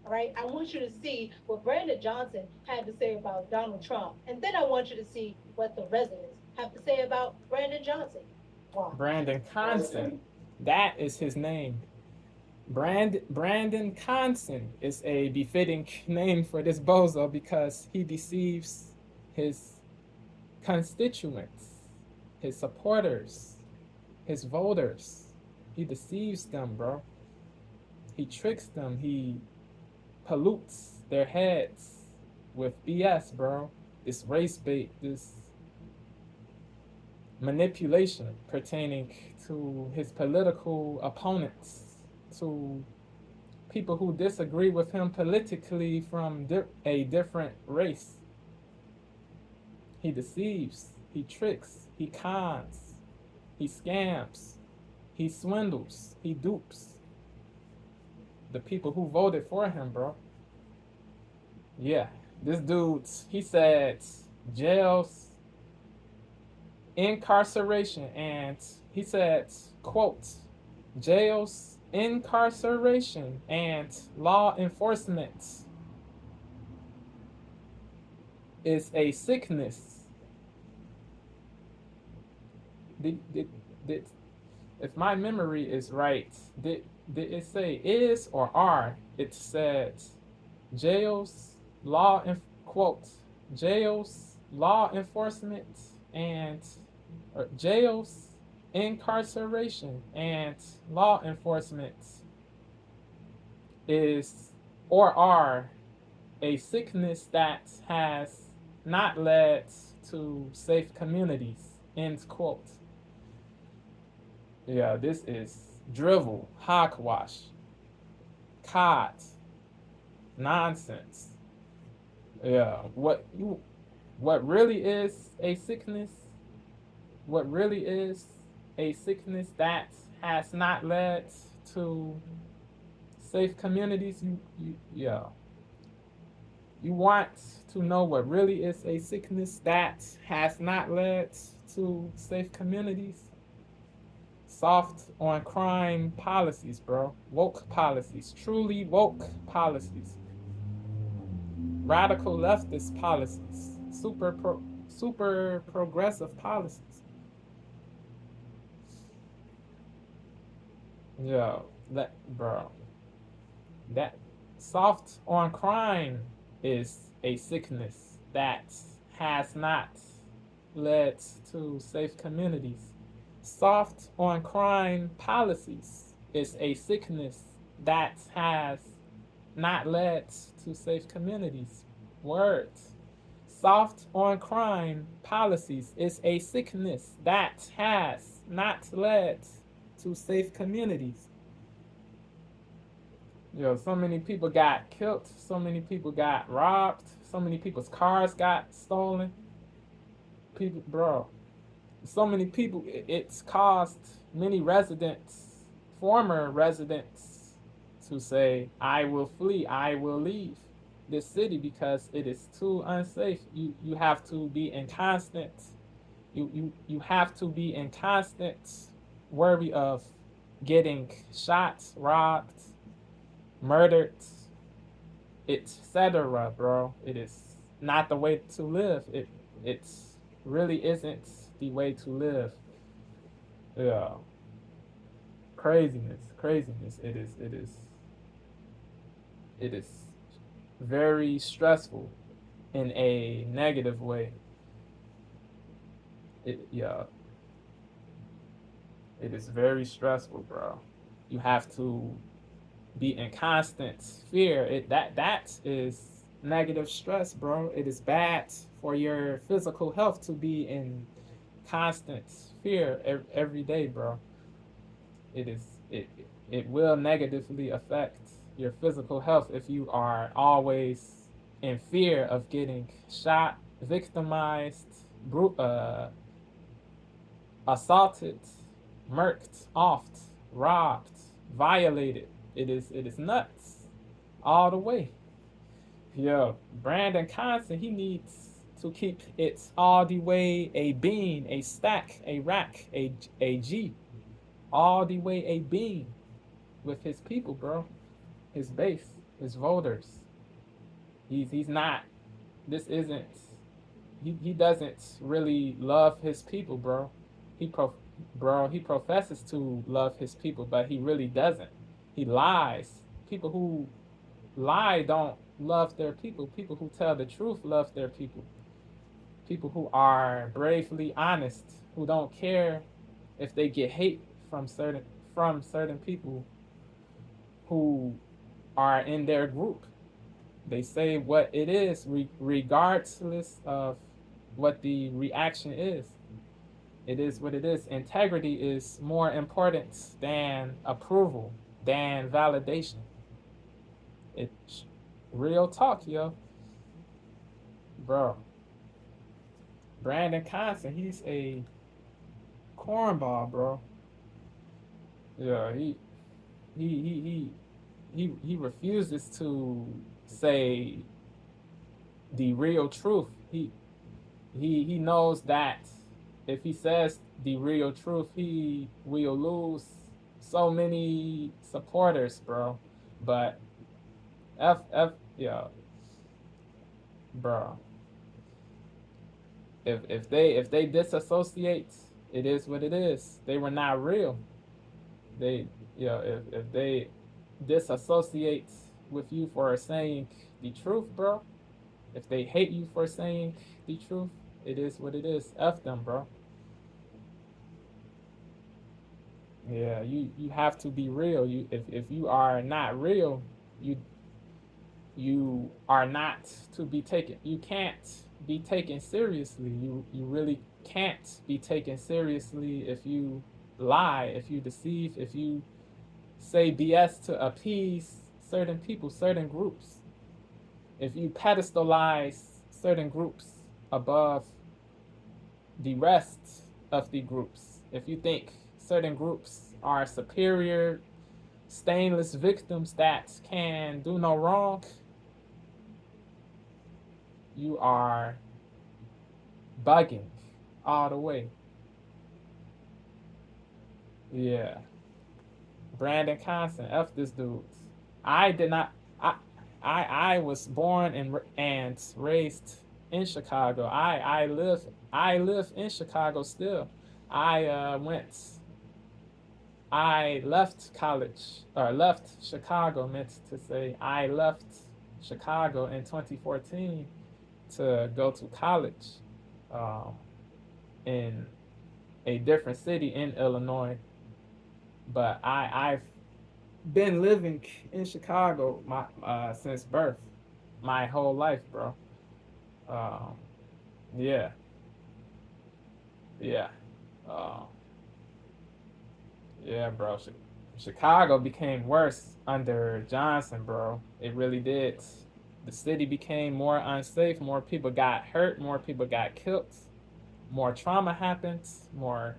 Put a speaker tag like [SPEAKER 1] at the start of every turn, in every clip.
[SPEAKER 1] All right. I want you to see what Brandon Johnson had to say about Donald Trump. And then I want you to see what the residents have to say about Brandon Johnson. Watch.
[SPEAKER 2] Brandon Constant. That is his name. Brandon Constant is a befitting name for this bozo because he deceives his constituents, his supporters, his voters. He deceives them, bro. He tricks them. He pollutes their heads with BS, bro. This race bait, this manipulation pertaining to his political opponents, to people who disagree with him politically from a different race. He deceives, he tricks, he cons, he scams, he swindles, he dupes the people who voted for him, bro. Yeah, this dude, he said jails, incarceration, and he said, quote, jails, incarceration, and law enforcement is a sickness. Did, if my memory is right, did it say is or are? It said jails, quote, jails, law enforcement, and jails, incarceration, and law enforcement is or are a sickness that has not led to safe communities, end quote. Yeah, this is drivel, hogwash, cod, nonsense. Yeah, what really is a sickness, what really is a sickness that has not led to safe communities, yeah. You want to know what really is a sickness that has not led to safe communities? Soft on crime policies, bro. Woke policies, truly woke policies. Radical leftist policies, super progressive policies. Yo, bro, that soft on crime is a sickness that has not led to safe communities. Soft on crime policies is a sickness that has not led to safe communities. Words. Soft on crime policies is a sickness that has not led to safe communities. So many people got killed, so many people got robbed, so many people's cars got stolen. People, bro, so many people, it's caused many residents, former residents, to say, I will flee, I will leave this city because it is too unsafe. You have to be in constant, you have to be in constant worry of getting shot, robbed, murdered, etc., bro. It is not the way to live. It really isn't the way to live. Yeah, craziness. It is very stressful in a negative way. Yeah, it is very stressful, bro. You have to be in constant fear. That is negative stress, bro. It is bad for your physical health to be in constant fear every day, bro. It is it will negatively affect your physical health if you are always in fear of getting shot, victimized, assaulted, murked, offed, robbed, violated. It is nuts all the way. Yo, Brandon Constant, he needs to keep it all the way a bean, a stack, a rack, a G, all the way a bean with his people, bro, his base. his voters. He's not. This isn't. He doesn't really love his people, bro. He pro, bro. He professes to love his people, but he really doesn't. He lies. People who lie don't love their people. People who tell the truth love their people. People who are bravely honest, who don't care if they get hate from certain people who are in their group. They say what it is, regardless of what the reaction is. It is what it is. Integrity is more important than approval, than validation. It's real talk, yo. Bro. Brandon Constant, he's a cornball, bro. Yeah, he he he he refuses to say the real truth. He knows that if he says the real truth, he will lose so many supporters, bro. But yeah, bro. If they disassociate, it is what it is. They were not real. They if they disassociate with you for saying the truth, bro. If they hate you for saying the truth, it is what it is. F them, bro. Yeah, you have to be real. If you are not real, you you are not to be taken. You can't be taken seriously. You really can't be taken seriously if you lie, if you deceive, if you say BS to appease certain people, certain groups. If you pedestalize certain groups above the rest of the groups, if you think certain groups are superior, stainless victims that can do no wrong, you are bugging all the way. Yeah. Brandon Constant, F this dude. I did not. I was born and raised in Chicago. I live in Chicago still. I went. I left college or left Chicago. Meant to say I left Chicago in 2014 to go to college in a different city in Illinois. But I've been living in Chicago since birth, my whole life, bro. Um, yeah, yeah, uh, yeah, bro. Chicago became worse under Johnson, bro. It really did. The city became more unsafe. More people got hurt. More people got killed. More trauma happened. More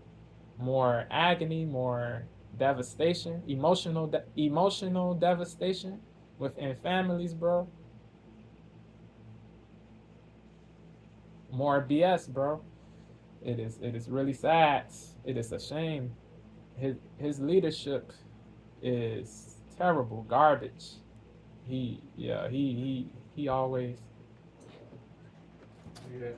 [SPEAKER 2] agony. More devastation. Emotional devastation within families, bro. More BS, bro. It is really sad. It is a shame. His leadership is terrible, garbage. He always. Yeah.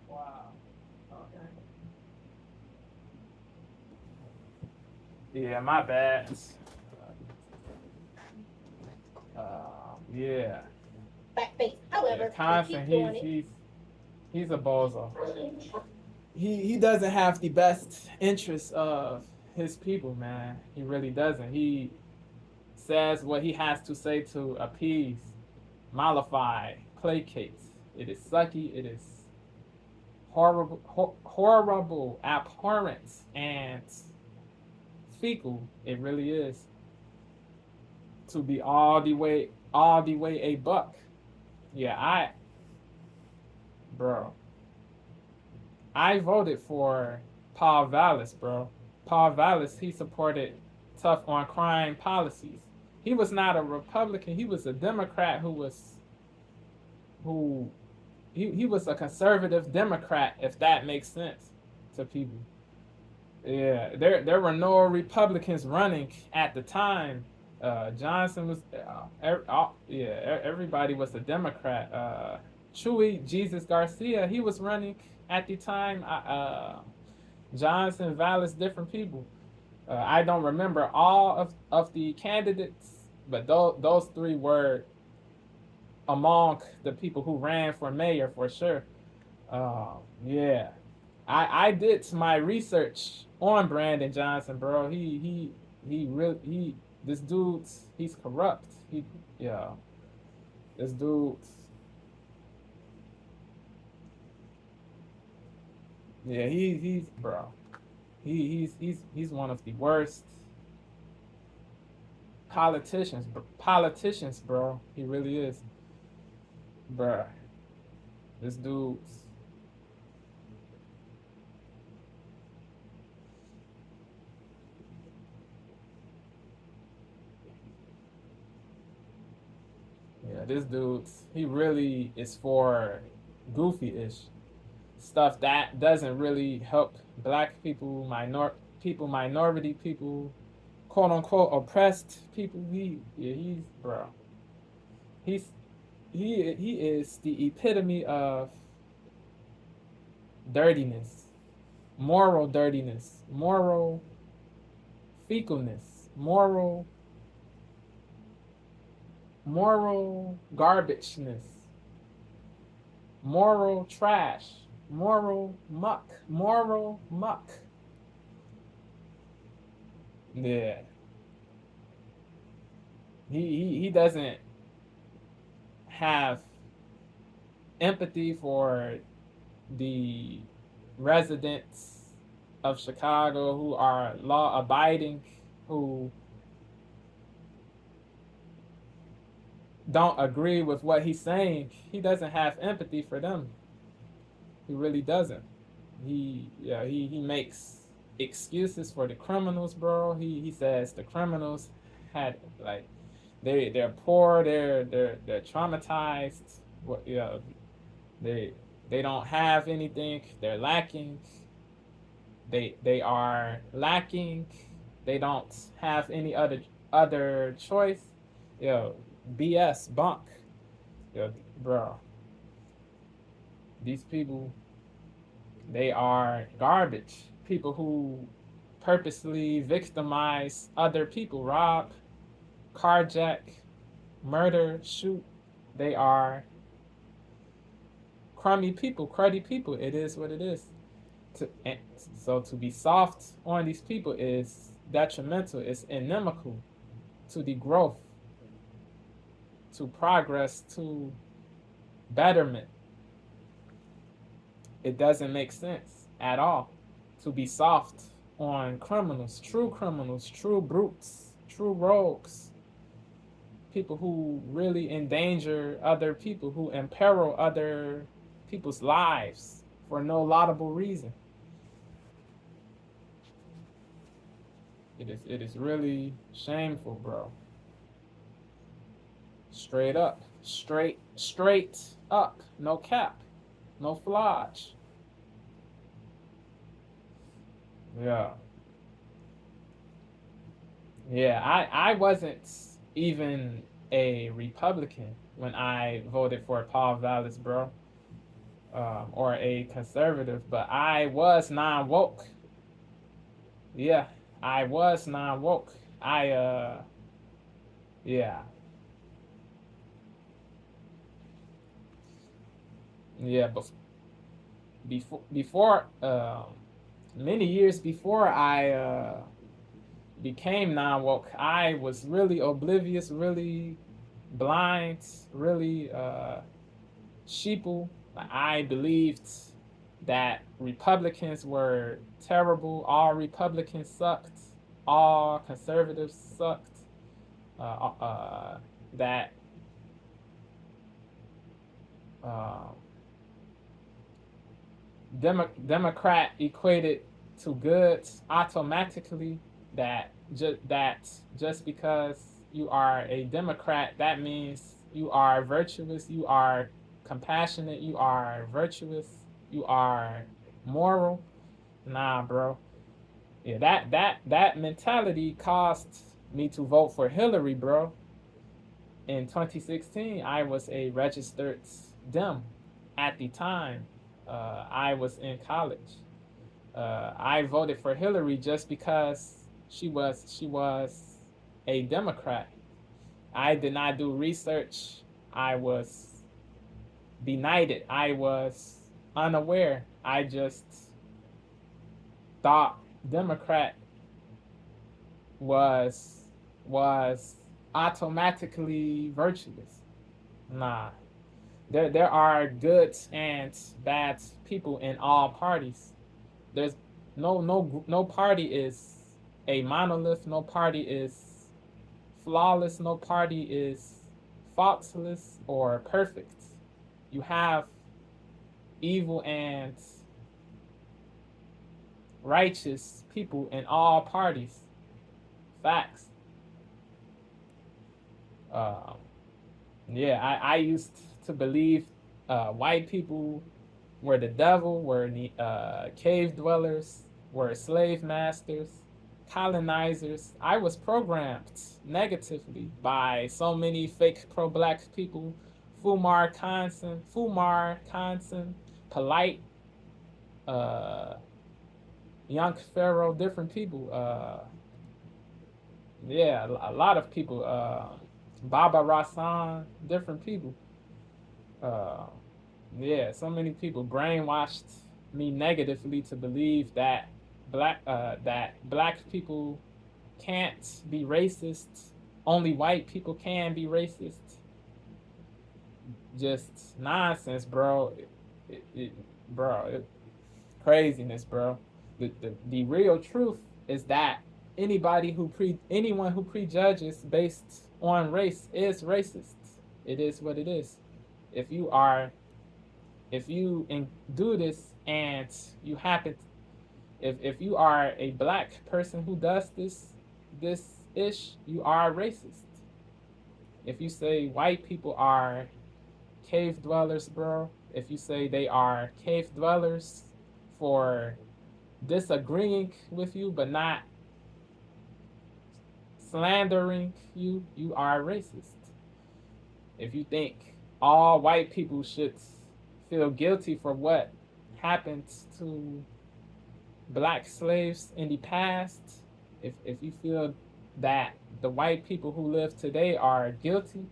[SPEAKER 2] Wow. Okay. Yeah, my bad. Yeah.
[SPEAKER 1] Back face. I However, they
[SPEAKER 2] Constant,
[SPEAKER 1] keep doing it.
[SPEAKER 2] he's a bozo. He doesn't have the best interests of his people, man. He really doesn't. He says what he has to say to appease, mollify, placate. It is sucky. It is horrible, horrible, abhorrent, and fecal. It really is. To be all the way a buck. Yeah, bro. I voted for Paul Vallis, bro. Paul Vallis, he supported tough on crime policies. He was not a Republican. He was a Democrat he was a conservative Democrat, if that makes sense to people. Yeah, there were no Republicans running at the time. Johnson was, everybody was a Democrat. Chewy Jesus Garcia, he was running at the time. Johnson, Vallis, different people. I don't remember all of the candidates, but those three were among the people who ran for mayor for sure. Yeah, I did my research on Brandon Johnson, bro. He really this dude's he's corrupt. Yeah, this dude's yeah he's bro. He's one of the worst politicians, bro. He really is, bro. This dude's yeah, this dude's he really is for goofy-ish stuff that doesn't really help black people, minority people, quote unquote oppressed people. He's bro. He's he is the epitome of dirtiness, moral fecalness, moral garbageness, moral trash, moral muck. Yeah. He doesn't have empathy for the residents of Chicago who are law abiding, who don't agree with what he's saying. He doesn't have empathy for them. He really doesn't. He makes excuses for the criminals, bro. He says the criminals had like they're poor, they're traumatized. What they don't have anything. They're lacking. They are lacking. They don't have any other choice. BS bunk. Bro. These people, they are garbage. People who purposely victimize other people, rob, carjack, murder, shoot. They are cruddy people. It is what it is. So to be soft on these people is detrimental. It's inimical to the growth, to progress, to betterment. It doesn't make sense at all to be soft on criminals, true brutes, true rogues, people who really endanger other people, who imperil other people's lives for no laudable reason. It is really shameful, bro. Straight up, straight up, no cap, no flodge. Yeah, I wasn't even a Republican when I voted for Paul Vallis, bro, or a conservative, but I was non-woke. Yeah, I was non-woke. Yeah. yeah, but before many years before I became non-woke, I was really oblivious, really blind, really sheeple. I believed that Republicans were terrible. All Republicans sucked. All conservatives sucked. That um, Democrat equated to good automatically. That just because you are a Democrat, that means you are virtuous, you are compassionate, you are virtuous, you are moral. Nah, bro. Yeah, that mentality caused me to vote for Hillary, bro. In 2016, I was a registered Dem at the time. I was in college. I voted for Hillary just because she was a Democrat. I did not do research. I was benighted. I was unaware. I just thought Democrat was automatically virtuous. Nah. There are good and bad people in all parties. There's no party is a monolith, no party is flawless, no party is faultless or perfect. You have evil and righteous people in all parties. Facts. Um, yeah, I used to believe white people were the devil, were cave dwellers, were slave masters, colonizers. I was programmed negatively by so many fake pro-black people, Fumar Conson, polite, uh, young Pharaoh, different people. Yeah, a lot of people. Baba Rasan, different people. Uh, yeah, so many people brainwashed me negatively to believe that black people can't be racist. Only white people can be racist. Just nonsense, bro. Craziness, bro. The real truth is that anyone who prejudges based on race is racist. It is what it is. If you are if you do this and you happen if you are a black person who does this ish, you are racist. If you say white people are cave dwellers, bro, if you say they are cave dwellers for disagreeing with you but not slandering you, you are racist. If you think all white people should feel guilty for what happened to black slaves in the past, if you feel that the white people who live today are guilty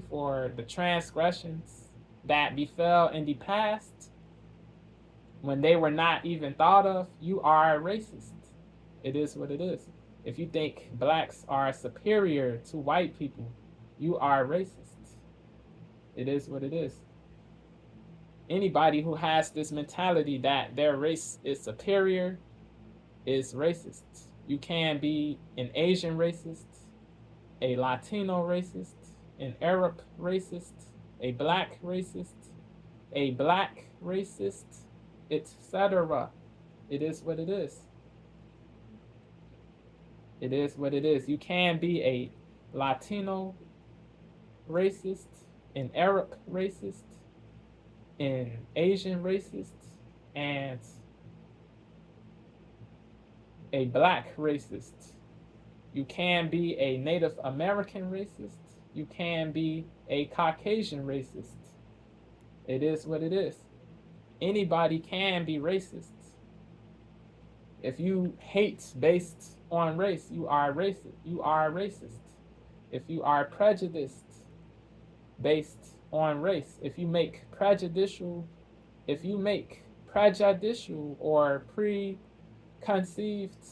[SPEAKER 2] for the transgressions that befell in the past when they were not even thought of, you are racist. It is what it is. If you think blacks are superior to white people, you are racist. It is what it is. Anybody who has this mentality that their race is superior is racist. You can be an Asian racist, a Latino racist, an Arab racist, a black racist, etc. It is what it is. It is what it is. You can be a Latino racist, an Arab racist, an Asian racist, and a black racist. You can be a Native American racist. You can be a Caucasian racist. It is what it is. Anybody can be racist. If you hate based on race, you are racist. You are racist. If you are prejudiced based on race. If you make prejudicial or preconceived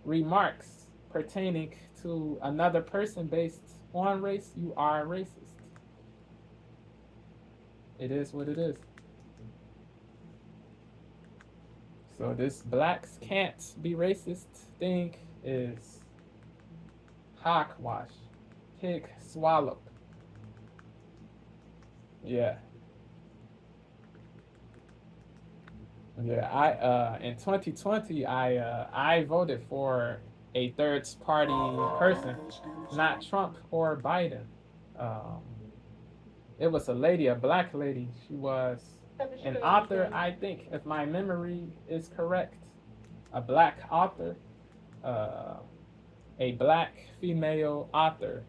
[SPEAKER 2] remarks pertaining to another person based on race, you are racist. It is what it is. So this blacks can't be racist thing is hogwash. Pig swallowed. Yeah. Yeah, I in 2020 I voted for a third party person, not Trump or Biden. Um, it was a lady, a black lady. She was an author, I think, if my memory is correct, a black author, uh, a black female author.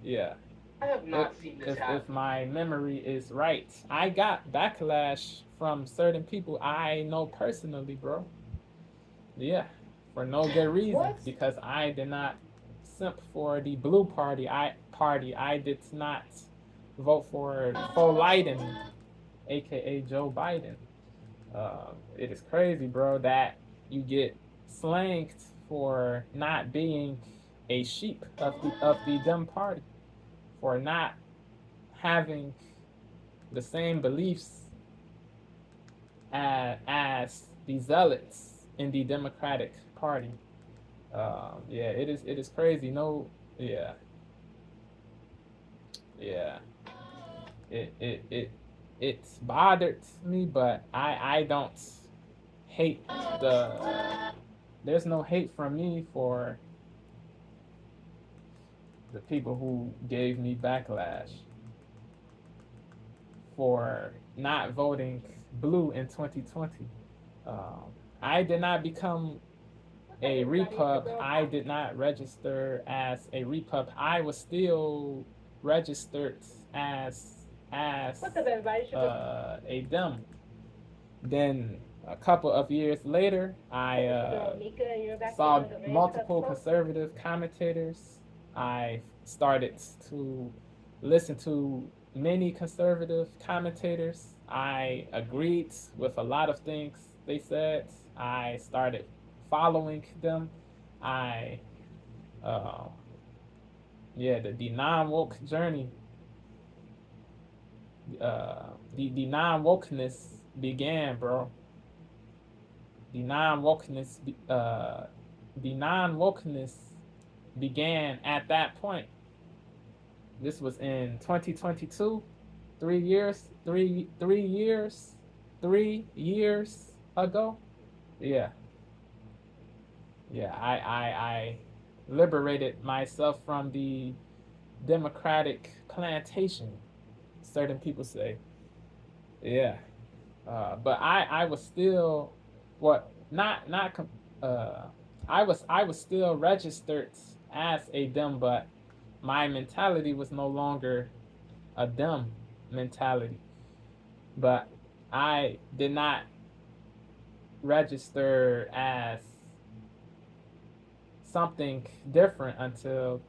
[SPEAKER 2] Yeah.
[SPEAKER 3] I have not seen this happen.
[SPEAKER 2] If my memory is right, I got backlash from certain people I know personally, bro. Yeah, for no good reason.
[SPEAKER 1] What?
[SPEAKER 2] Because I did not simp for the blue I did not vote for Biden, aka Joe Biden. It is crazy, bro, that you get slanged for not being a sheep of the Dem Party, for not having the same beliefs as the zealots in the Democratic Party. Yeah, it is crazy. No, yeah, yeah. It bothered me, but I don't hate the. There's no hate from me for the people who gave me backlash for not voting blue in 2020. I did not become a repub. I did not register as a repub. I was still registered as
[SPEAKER 1] What's up, everybody?
[SPEAKER 2] a Dem. Then a couple of years later, I
[SPEAKER 1] Micca, you're back
[SPEAKER 2] saw
[SPEAKER 1] to the red
[SPEAKER 2] multiple
[SPEAKER 1] cup
[SPEAKER 2] conservative commentators. I started to listen to many conservative commentators. I agreed with a lot of things they said. I started following them. I, uh, yeah, the non woke journey, the non wokeness began, bro. The non wokeness, the non wokeness began at that point. This was in 2022, 3 years, 3 years ago. Yeah, yeah. I liberated myself from the Democratic plantation. Certain people say, yeah. But I was still, what not I was still registered as a Dem, but my mentality was no longer a Dem mentality. But I did not register as something different until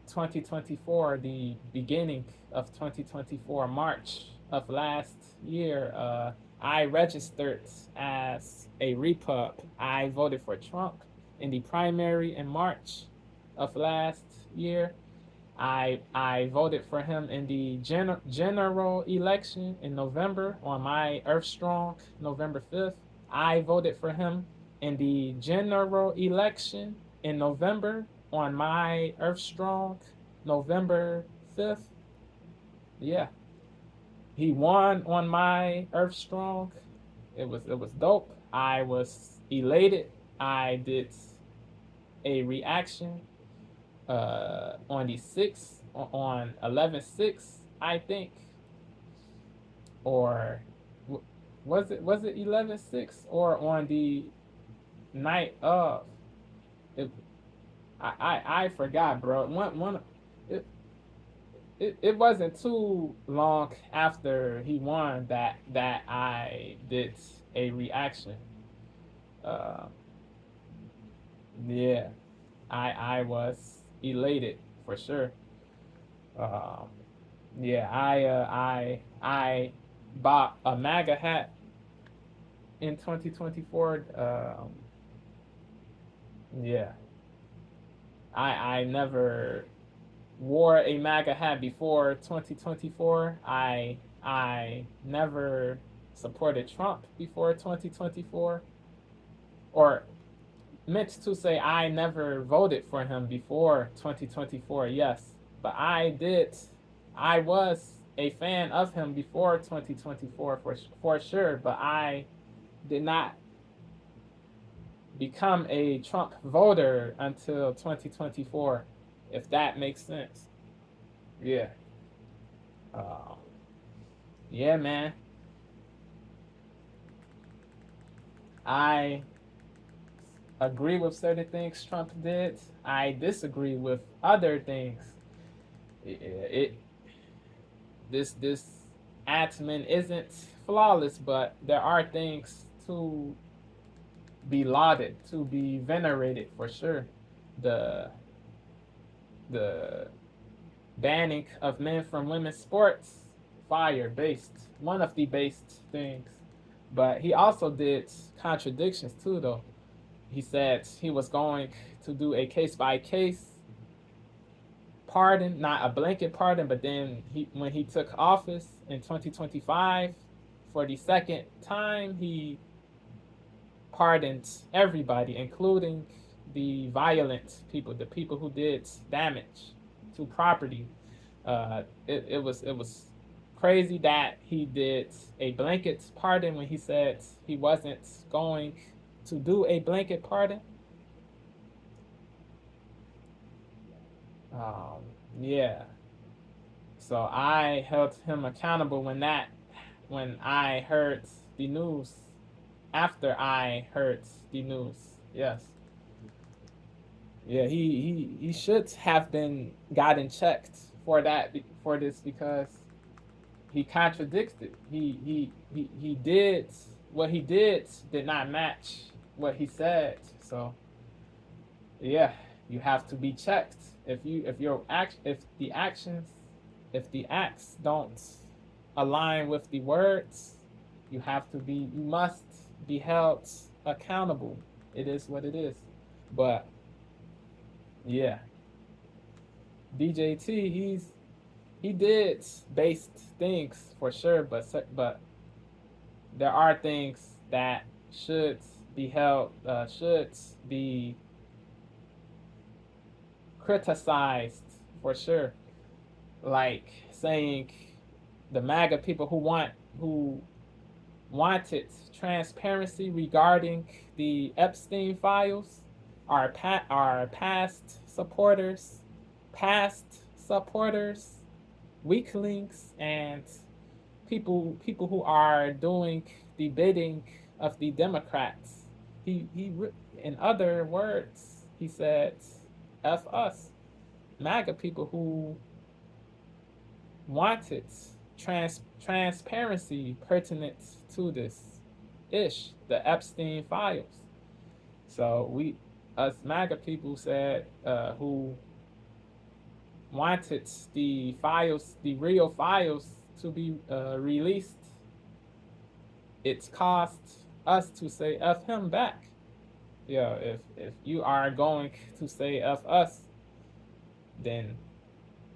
[SPEAKER 2] 2024, the beginning of 2024, March of last year. I registered as a repub. I voted for Trump in the primary in March of last year. I voted for him in the general election in November on my Earth Strong, November 5th. I voted for him in the general election in November on my Earth Strong, November 5th. Yeah. He won on my Earth Strong. It was dope. I was elated. I did a reaction on the 6th, on 11/6, I think, or was it 11/6 or on the night of? It, I forgot, bro. One it, it wasn't too long after he won that I did a reaction. Uh, yeah, I was elated for sure. Um, Yeah, I bought a MAGA hat in 2024. Yeah, I never wore a MAGA hat before 2024. I never supported Trump before 2024, or meant to say I never voted for him before 2024. Yes, but I did. I was a fan of him before 2024 for sure, but I did not become a Trump voter until 2024, if that makes sense. Yeah. Uh, yeah, man. I agree with certain things Trump did. I disagree with other things. It this admin isn't flawless, but there are things to be lauded, to be venerated for sure. The the banning of men from women's sports, fire based, one of the based things. But he also did contradictions too, though. He said he was going to do a case by case pardon, not a blanket pardon, but then when he took office in 2025, for the second time, he pardoned everybody, including the violent people, the people who did damage to property. It was crazy that he did a blanket pardon when he said he wasn't going to do a blanket pardon. Um, yeah. So I held him accountable when I heard the news. After I heard the news, yes, yeah, he should have been gotten checked for for this because he contradicted. He did what he did not match what he said. So yeah, you have to be checked. If the acts don't align with the words, you must be held accountable. It is what it is. But yeah, DJT, he did based things for sure, but there are things that should be held should be criticized for sure, like saying the MAGA people who wanted transparency regarding the Epstein files are past supporters, weaklings, and people who are doing the bidding of the Democrats. He in other words, he said, "F us, MAGA people who wanted transparency pertinent to this the Epstein files." So us MAGA people said who wanted the real files to be released. It's cost us to say F him back. Yeah, if you are going to say F us, then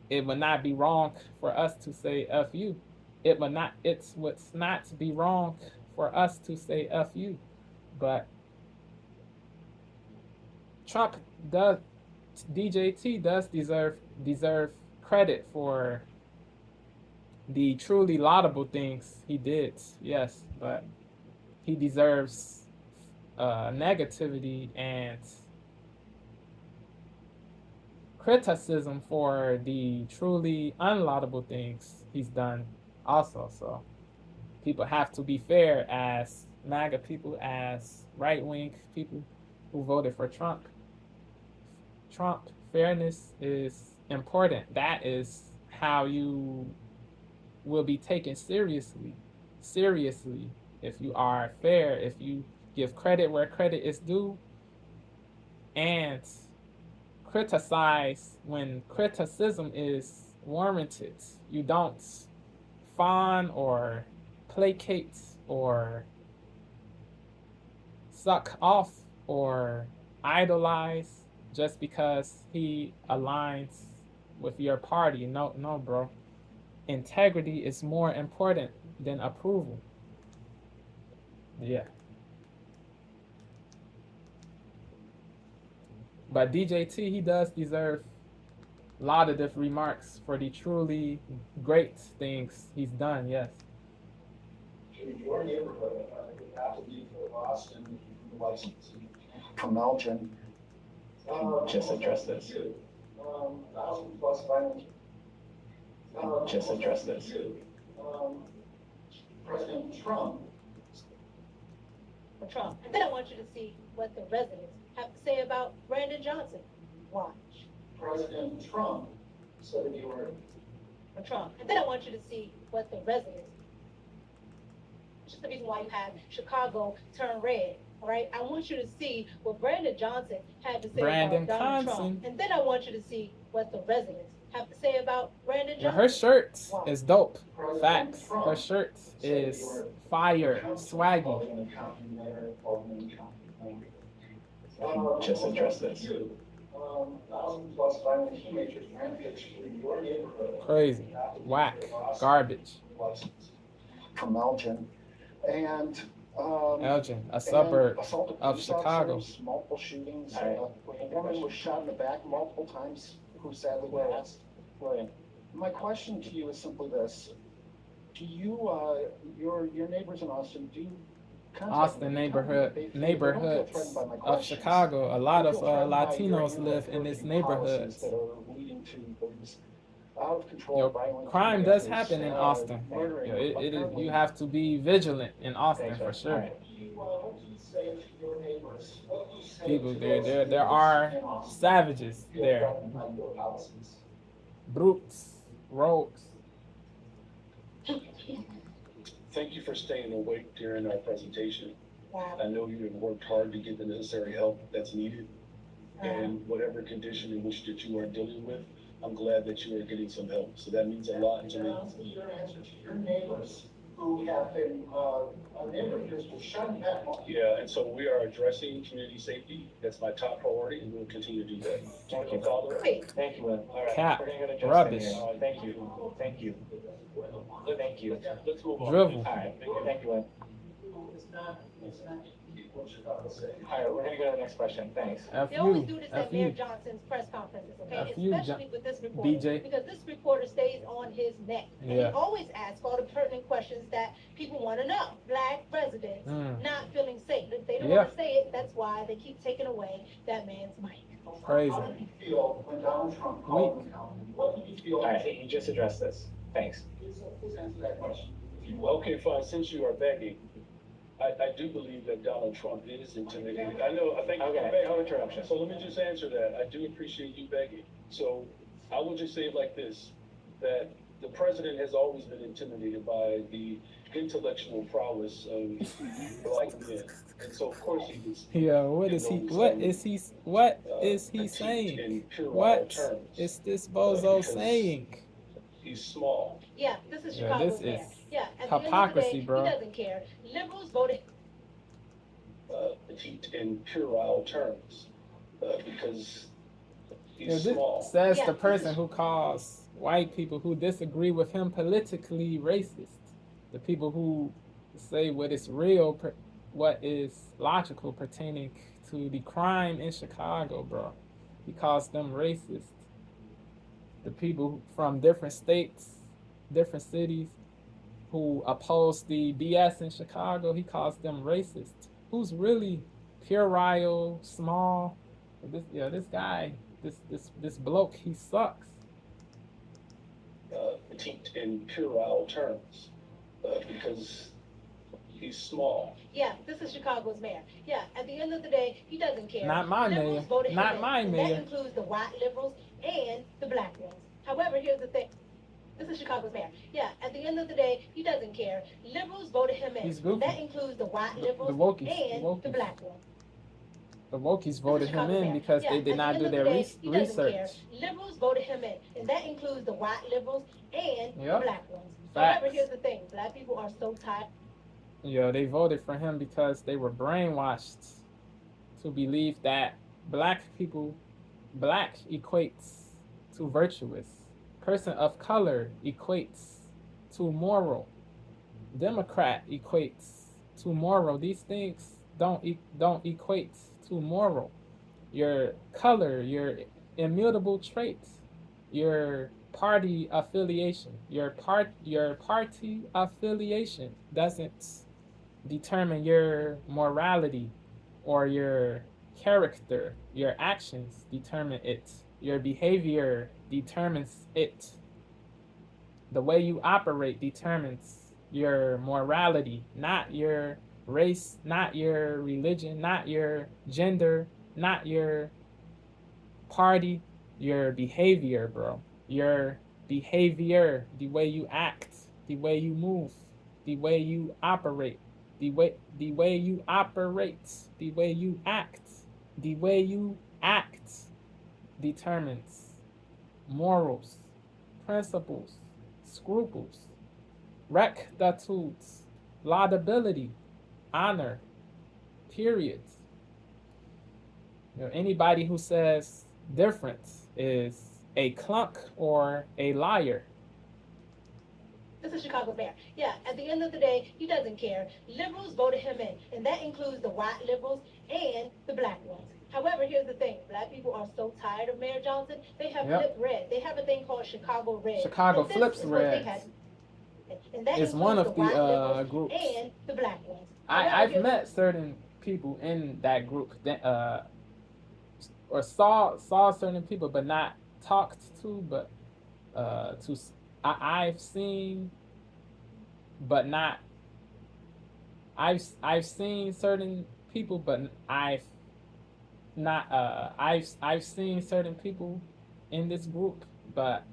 [SPEAKER 2] it would not be wrong for us to say F you. It would not be wrong for us to say F you. But Trump does DJT does deserve credit for the truly laudable things he did. Yes, but he deserves negativity and criticism for the truly unlaudable things he's done also. So people have to be fair as MAGA people, as right wing people who voted for Trump. Fairness is important. That is how you will be taken seriously. Seriously, if you are fair, if you give credit where credit is due, and criticize when criticism is warranted. You don't fawn or placate or suck off or idolize just because he aligns with your party. No, no, bro. Integrity is more important than approval. Yeah. But DJT, he does deserve laudative remarks for the truly great things he's done, yes.
[SPEAKER 4] Your neighborhood, half of you for Boston license from Elgin.
[SPEAKER 5] Just address this.
[SPEAKER 4] 1,000+ violent.
[SPEAKER 5] Just address this.
[SPEAKER 4] President Trump.
[SPEAKER 1] For Trump. And then I want you to see what the residents have to say about Brandon Johnson. Watch.
[SPEAKER 4] President Trump said that you were.
[SPEAKER 1] For Trump. And then I want you to see what the residents. Which is the reason why you have Chicago turn red. All right. I want you to see what Brandon Johnson had to say
[SPEAKER 2] Brandon
[SPEAKER 1] about Donald
[SPEAKER 2] Johnson.
[SPEAKER 1] Trump. And then I want you to see what the residents have to say about Brandon
[SPEAKER 2] Yeah,
[SPEAKER 1] Johnson.
[SPEAKER 2] her shirt
[SPEAKER 1] Wow.
[SPEAKER 2] is dope.
[SPEAKER 4] President
[SPEAKER 2] Facts.
[SPEAKER 4] Trump
[SPEAKER 2] Her shirt
[SPEAKER 4] said that
[SPEAKER 2] is
[SPEAKER 4] you were
[SPEAKER 2] fire, swaggy.
[SPEAKER 4] Albany County Mayor, Albany County.
[SPEAKER 5] Just address this.
[SPEAKER 4] 1,000+ violent teenagers rampaged through your neighborhood.
[SPEAKER 2] Crazy. Whack. Garbage.
[SPEAKER 4] License from Elgin. And
[SPEAKER 2] Elgin, a suburb
[SPEAKER 4] and assaulted
[SPEAKER 2] of
[SPEAKER 4] police
[SPEAKER 2] Chicago.
[SPEAKER 4] officers, multiple shootings.
[SPEAKER 5] All right.
[SPEAKER 4] A woman was shot in the back multiple times, who sadly passed.
[SPEAKER 5] William,
[SPEAKER 4] My question to you is simply this: do you, your neighbors in Austin, do you contact
[SPEAKER 2] Austin
[SPEAKER 4] them?
[SPEAKER 2] neighborhood
[SPEAKER 4] They don't feel
[SPEAKER 2] neighborhoods
[SPEAKER 4] threatened by my
[SPEAKER 2] of
[SPEAKER 4] questions.
[SPEAKER 2] Chicago. A lot
[SPEAKER 4] They
[SPEAKER 2] of
[SPEAKER 4] feel threatened by your
[SPEAKER 2] Latinos live in this
[SPEAKER 4] policies
[SPEAKER 2] neighborhoods.
[SPEAKER 4] that are leading to these out of control
[SPEAKER 2] Yo,
[SPEAKER 4] violent
[SPEAKER 2] crime does
[SPEAKER 4] teenagers,
[SPEAKER 2] happen in Austin.
[SPEAKER 4] murdering.
[SPEAKER 2] Yo, it is,
[SPEAKER 4] apparently.
[SPEAKER 2] you have to be vigilant in Austin
[SPEAKER 5] thanks,
[SPEAKER 2] for
[SPEAKER 5] man.
[SPEAKER 2] sure.
[SPEAKER 5] All right.
[SPEAKER 4] What do you say to your neighbors? What do you say
[SPEAKER 2] People,
[SPEAKER 4] to
[SPEAKER 2] there,
[SPEAKER 4] those
[SPEAKER 2] there, there
[SPEAKER 4] neighbors
[SPEAKER 2] are
[SPEAKER 4] in Austin
[SPEAKER 2] savages
[SPEAKER 4] who feel
[SPEAKER 2] there,
[SPEAKER 4] threatened by your policies?
[SPEAKER 2] brutes, rogues.
[SPEAKER 6] Thank you for staying awake during our presentation.
[SPEAKER 1] Wow.
[SPEAKER 6] I know you have worked hard to get the necessary help that's needed. And whatever condition in which that you are dealing with, I'm glad that you are getting some help. So that means a lot to me.
[SPEAKER 4] Your answer to your neighbors who have been, our neighbors were shut in back.
[SPEAKER 6] Yeah, and so we are addressing community safety. That's my top priority, and we'll continue to do that.
[SPEAKER 5] Thank you.
[SPEAKER 6] Father.
[SPEAKER 1] Great.
[SPEAKER 5] Thank you, William. All right.
[SPEAKER 2] Cap.
[SPEAKER 5] We're gonna go to Justin
[SPEAKER 2] Rubbish.
[SPEAKER 5] here. Thank you. Thank you. Thank you.
[SPEAKER 6] Let's move on.
[SPEAKER 2] Drivel.
[SPEAKER 5] All right. Thank you, William. All right, we're gonna go to the next question. Thanks.
[SPEAKER 2] F
[SPEAKER 1] They always
[SPEAKER 2] you,
[SPEAKER 1] do this
[SPEAKER 2] F
[SPEAKER 1] at Mayor
[SPEAKER 2] you.
[SPEAKER 1] Johnson's press conferences, okay?
[SPEAKER 2] F you,
[SPEAKER 1] Especially with this reporter.
[SPEAKER 2] BJ.
[SPEAKER 1] Because this reporter stays on his neck. And he
[SPEAKER 2] Yeah.
[SPEAKER 1] always asks all the pertinent questions that people want to know. Black residents not feeling safe. If they don't
[SPEAKER 2] Yeah.
[SPEAKER 1] want to say it, that's why they keep taking away that man's mic.
[SPEAKER 2] Crazy.
[SPEAKER 4] How did you feel when Donald Trump called the county? What did you feel?
[SPEAKER 5] All right, you just addressed this. Thanks.
[SPEAKER 4] Please answer that question.
[SPEAKER 6] Okay, fine. Since you are begging, I do believe that Donald Trump is intimidated. I know, I think.
[SPEAKER 5] Okay, no interruption.
[SPEAKER 6] So let me just answer that. I do appreciate you begging. So I will just say it like this, that the president has always been intimidated by the intellectual prowess of black men. And so of course he was.
[SPEAKER 2] Yeah, what is he
[SPEAKER 6] petite
[SPEAKER 2] saying?
[SPEAKER 6] in puerile
[SPEAKER 2] What
[SPEAKER 6] terms.
[SPEAKER 2] is this bozo
[SPEAKER 6] Because
[SPEAKER 2] saying?
[SPEAKER 6] He's small.
[SPEAKER 1] Yeah, this is
[SPEAKER 2] Yeah,
[SPEAKER 1] Chicago's
[SPEAKER 2] this
[SPEAKER 1] mayor.
[SPEAKER 2] is
[SPEAKER 1] Yeah, at the end of the
[SPEAKER 2] hypocrisy,
[SPEAKER 1] day,
[SPEAKER 2] bro.
[SPEAKER 1] he doesn't care. Liberals voted.
[SPEAKER 6] Petite in puerile terms, because
[SPEAKER 2] Yeah,
[SPEAKER 6] he's
[SPEAKER 2] this
[SPEAKER 6] small.
[SPEAKER 2] says
[SPEAKER 1] Yeah,
[SPEAKER 2] the
[SPEAKER 1] this
[SPEAKER 2] person
[SPEAKER 1] is-
[SPEAKER 2] who calls white people who disagree with him politically racist. The people who say what is real, what is logical pertaining to the crime in Chicago, bro. He calls them racist. The people from different states, different cities who oppose the BS in Chicago, he calls them racist. Who's really puerile, small? This guy, this bloke, he sucks.
[SPEAKER 6] Petite in puerile terms, because he's small.
[SPEAKER 1] Yeah, this is Chicago's mayor. Yeah, at the end of the day, he doesn't care.
[SPEAKER 2] Not my
[SPEAKER 1] Liberals
[SPEAKER 2] mayor.
[SPEAKER 1] voted him
[SPEAKER 2] Not
[SPEAKER 1] in,
[SPEAKER 2] my
[SPEAKER 1] and
[SPEAKER 2] mayor.
[SPEAKER 1] that includes the white liberals and the black ones. However, here's the thing. This is Chicago's mayor. Yeah, at the end of the day, he doesn't care. Liberals voted him in.
[SPEAKER 2] He's
[SPEAKER 1] And
[SPEAKER 2] goofy.
[SPEAKER 1] that includes the white
[SPEAKER 2] The
[SPEAKER 1] liberals
[SPEAKER 2] wokies,
[SPEAKER 1] and the
[SPEAKER 2] wokies.
[SPEAKER 1] black ones.
[SPEAKER 2] The wokies voted him in because
[SPEAKER 1] Yeah,
[SPEAKER 2] they did
[SPEAKER 1] at the
[SPEAKER 2] not
[SPEAKER 1] end
[SPEAKER 2] do
[SPEAKER 1] of the
[SPEAKER 2] their
[SPEAKER 1] day, he doesn't
[SPEAKER 2] research.
[SPEAKER 1] care. Liberals voted him in, and that includes the white liberals and the
[SPEAKER 2] Yep.
[SPEAKER 1] black ones.
[SPEAKER 2] Facts.
[SPEAKER 1] However, here's the thing: black people are so tired.
[SPEAKER 2] Yo, they voted for him because they were brainwashed to believe that black equates to virtuous. Person of color equates to moral. Democrat equates to moral. These things don't equate to moral. Your color, your immutable traits, your party affiliation, your party affiliation doesn't determine your morality or your character. Your actions determine it. Your behavior determines it. The way you operate determines your morality, not your race, not your religion, not your gender, not your party, your behavior, bro. Your behavior, the way you act, the way you move, the way you operate, the way you operate, the way you act, the way you act determines morals, principles, scruples, rectitudes, laudability, honor, period. Anybody who says different is a clunk or a liar.
[SPEAKER 1] This is Chicago's mayor. Yeah, at the end of the day, he doesn't care. Liberals voted him in, and that includes the white liberals and the black ones. However, here's the thing: black people are so tired of Mayor Johnson, they have flipped red. They have a thing called Chicago Red.
[SPEAKER 2] Chicago flips red.
[SPEAKER 1] And that
[SPEAKER 2] is one of the groups.
[SPEAKER 1] And the black ones.
[SPEAKER 2] I've met certain people in that group that, or saw certain people, but not talked to, but I've seen, but not. I've seen certain people, but I've not. I've seen certain people in this group, but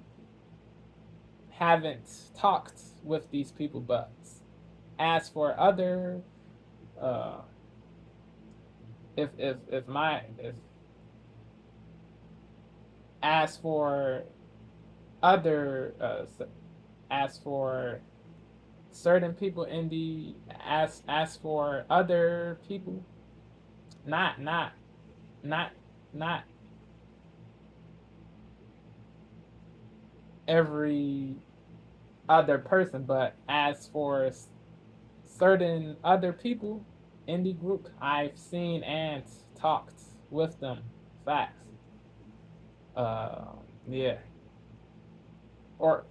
[SPEAKER 2] haven't talked with these people. But as for other, if as for other, as for certain people in the, as for other people, not every other person, but as for certain other people in the group, I've seen and talked with them. Facts. Yeah. Or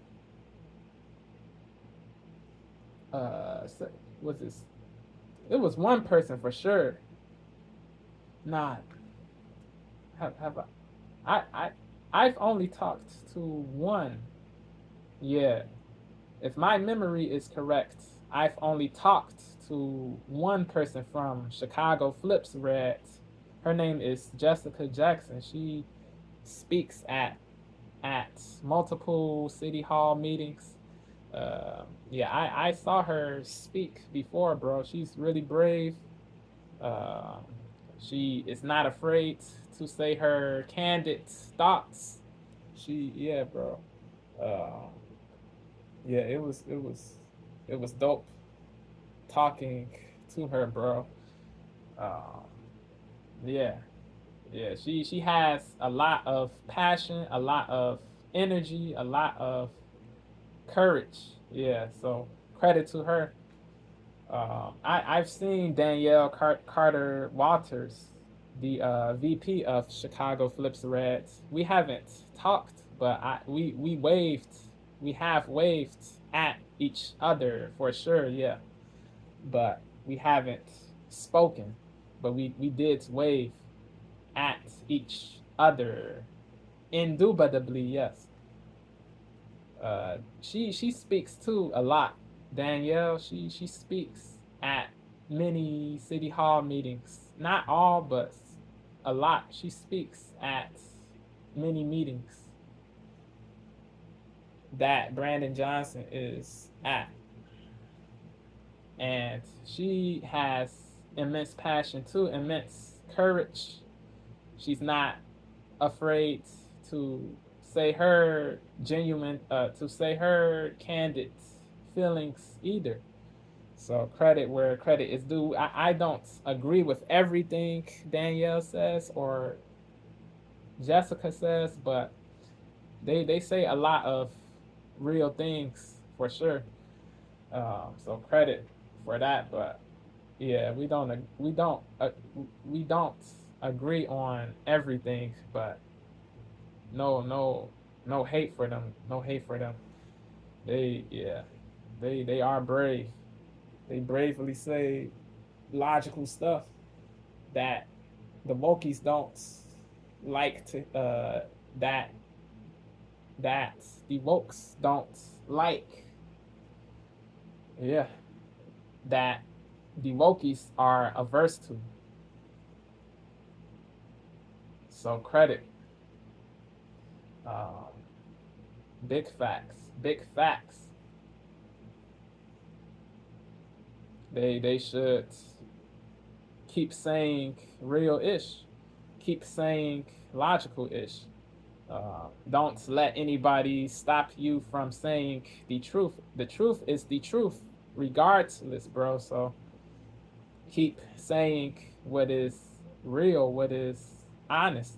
[SPEAKER 2] was this? It was one person for sure. Nah. Have I've only talked to one. Yeah. If my memory is correct, I've only talked to one person from Chicago Flips Red. Her name is Jessica Jackson. She speaks at multiple city hall meetings. Yeah, I saw her speak before, bro. She's really brave. She is not afraid to say her candid thoughts. Yeah, bro. Yeah, it was dope talking to her, bro. Yeah, she has a lot of passion, a lot of energy, a lot of courage. Yeah, so credit to her. I've seen Danielle Carter Walters, the VP of Chicago Flips Reds. We haven't talked, but we waved. We have waved at each other for sure, yeah. But we haven't spoken. But we did wave at each other. Indubitably, yes. She speaks too a lot. Danielle, she speaks at many city hall meetings. Not all, but a lot. She speaks at many meetings that Brandon Johnson is at. And she has immense passion too, immense courage. She's not afraid to say her genuine, to say her candid feelings either. So credit where credit is due. I don't agree with everything Danielle says or Jessica says, but they say a lot of real things for sure. So credit for that, but yeah, we don't agree on everything, but no hate for them. No hate for them. They are brave. They bravely say logical stuff that the Wokies don't like to that the Wokes don't like. Yeah. That the Wokies are averse to. So credit. Um, big facts. Big facts. They should keep saying real ish. Keep saying logical ish. Don't let anybody stop you from saying the truth. The truth is the truth, regardless, bro. So keep saying what is real, what is honest.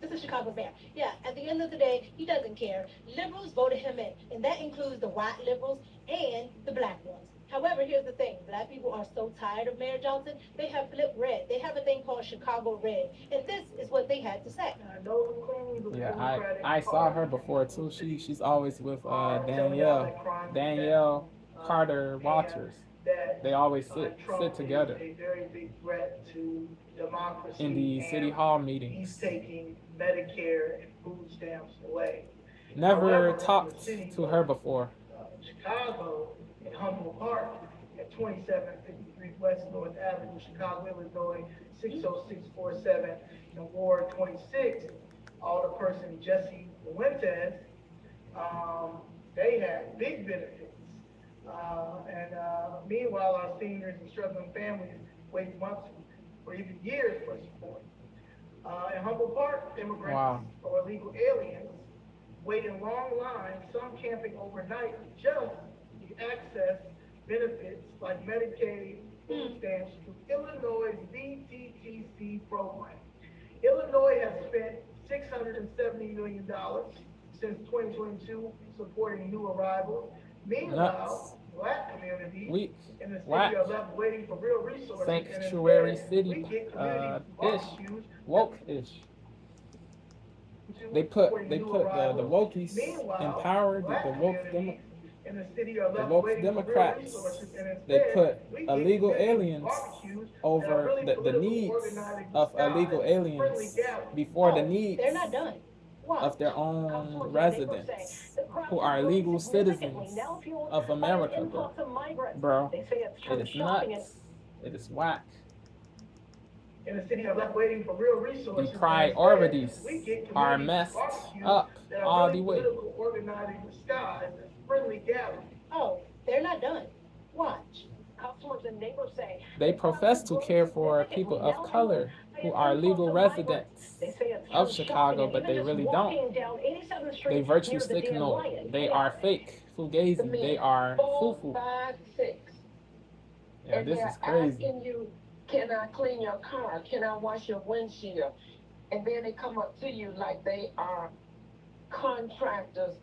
[SPEAKER 1] This is Chicago Bear. Yeah, at the end of the day, he doesn't care. Liberals voted him in, and that includes the white liberals and the black ones. However, here's the thing. Black people are so tired of Mayor Johnson, they have flipped red. They have a thing called Chicago Red. And this is what they had to say.
[SPEAKER 2] Yeah, I saw her before too. She's always with Danielle Carter Walters. They always sit together
[SPEAKER 3] A very big threat to democracy
[SPEAKER 2] in the city hall meetings.
[SPEAKER 3] He's taking Medicare and food stamps away.
[SPEAKER 2] Never
[SPEAKER 3] However,
[SPEAKER 2] talked to her before.
[SPEAKER 3] Chicago, in Humboldt Park, at 2753 West North Avenue, Chicago, Illinois, 60647, in Ward 26, Alderperson Jesse Fuentes, they had big benefits. Meanwhile, our seniors and struggling families wait months or even years for support. In Humboldt Park, immigrants or illegal aliens wait in long lines, some camping overnight just to access benefits like Medicaid, food stamps through Illinois' VTTC program. Illinois has spent $670 million since 2022 supporting new arrivals. Meanwhile, black communities in the city are left waiting for real resources.
[SPEAKER 2] Sanctuary city woke-ish. They put the Wokies in power, the woke Democrats. They put illegal aliens over the needs of illegal aliens before the needs of their own residents who are legal citizens of America, bro. It is nuts. It is whack.
[SPEAKER 3] In the city are left waiting for real resources.
[SPEAKER 2] The priorities are messed up all the way.
[SPEAKER 3] Organizing disguise as friendly gatherings.
[SPEAKER 1] Oh, they're not done. Watch.
[SPEAKER 7] Customers and neighbors say
[SPEAKER 2] they profess to care for people of color who are legal residents of Chicago, but they really don't. They virtue signal. They are fake, fugazi. They are foo-foo.
[SPEAKER 7] 5, 6.
[SPEAKER 2] Yeah, this is crazy.
[SPEAKER 7] Asking you, can I clean your car? Can I wash your windshield? And then they come up to you like they are contractors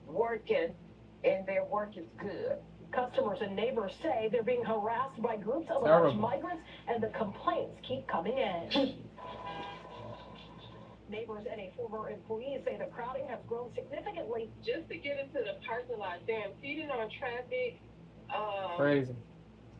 [SPEAKER 7] working and their work is good.
[SPEAKER 8] Customers and neighbors say they're being harassed by groups of alleged migrants, and the complaints keep coming in. Neighbors and a former employee say the crowding has grown significantly.
[SPEAKER 9] Just to get into the parking lot, they're impeding on traffic.
[SPEAKER 2] Crazy.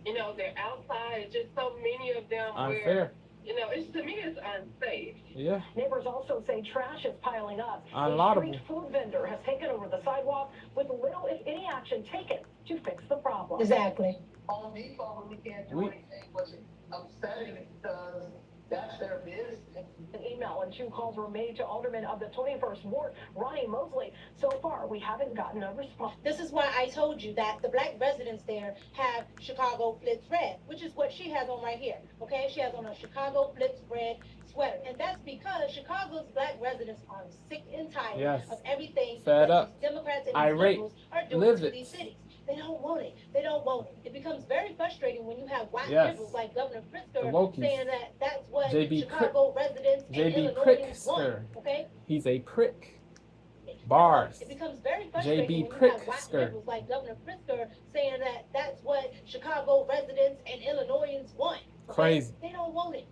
[SPEAKER 9] You know, they're outside. Just so many of them.
[SPEAKER 2] Unfair.
[SPEAKER 9] Where, you know, to me, it's unsafe.
[SPEAKER 2] Yeah.
[SPEAKER 8] Neighbors also say trash is piling up.
[SPEAKER 2] Unlaudable.
[SPEAKER 8] A street food vendor has taken over the sidewalk with little, if any, action taken to fix the problem.
[SPEAKER 1] Exactly.
[SPEAKER 3] On Depot, when we can't do anything, was upsetting because
[SPEAKER 7] That's their business.
[SPEAKER 8] An email and 2 calls were made to aldermen of the 21st Ward, Ronnie Mosley. So far, we haven't gotten a response.
[SPEAKER 1] This is why I told you that the black residents there have Chicago Blitz red, which is what she has on right here. Okay, she has on a Chicago Blitz red sweater, and that's because Chicago's black residents are sick and tired
[SPEAKER 2] Yes.
[SPEAKER 1] of everything
[SPEAKER 2] Fed
[SPEAKER 1] that
[SPEAKER 2] up.
[SPEAKER 1] these Democrats and these
[SPEAKER 2] Irate.
[SPEAKER 1] liberals are doing
[SPEAKER 2] Live
[SPEAKER 1] to
[SPEAKER 2] it.
[SPEAKER 1] these cities. They don't want it. They don't want it. It becomes very frustrating when you have white
[SPEAKER 2] Yes.
[SPEAKER 1] liberals like Governor
[SPEAKER 2] The
[SPEAKER 1] Pritzker
[SPEAKER 2] wokies.
[SPEAKER 1] saying that that's what
[SPEAKER 2] JB
[SPEAKER 1] Chicago residents and
[SPEAKER 2] JB
[SPEAKER 1] Illinoisans want.
[SPEAKER 2] Pritzker.
[SPEAKER 1] Okay.
[SPEAKER 2] He's a prick. Bars.
[SPEAKER 1] It becomes very frustrating
[SPEAKER 2] JB
[SPEAKER 1] when you have white
[SPEAKER 2] Pritzker.
[SPEAKER 1] liberals like Governor Pritzker saying that that's what Chicago residents and Illinoisans want. Okay?
[SPEAKER 2] Crazy.
[SPEAKER 1] They don't want it.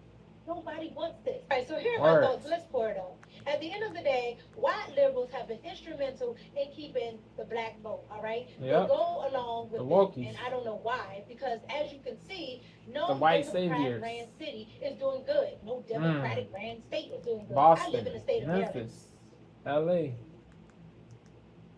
[SPEAKER 1] Nobody wants this. All right, so here are
[SPEAKER 2] Word.
[SPEAKER 1] my thoughts. Let's pour it on. At the end of the day, white liberals have been instrumental in keeping the black vote, all right?
[SPEAKER 2] Yep.
[SPEAKER 1] They go along with
[SPEAKER 2] The
[SPEAKER 1] it,
[SPEAKER 2] wokies.
[SPEAKER 1] and I don't know why, because as you can see, no
[SPEAKER 2] The white
[SPEAKER 1] Democrat
[SPEAKER 2] saviors.
[SPEAKER 1] ran city is doing good. No Democratic ran state is doing good. I live in
[SPEAKER 2] Boston.
[SPEAKER 1] the state of Maryland.
[SPEAKER 2] Memphis. LA.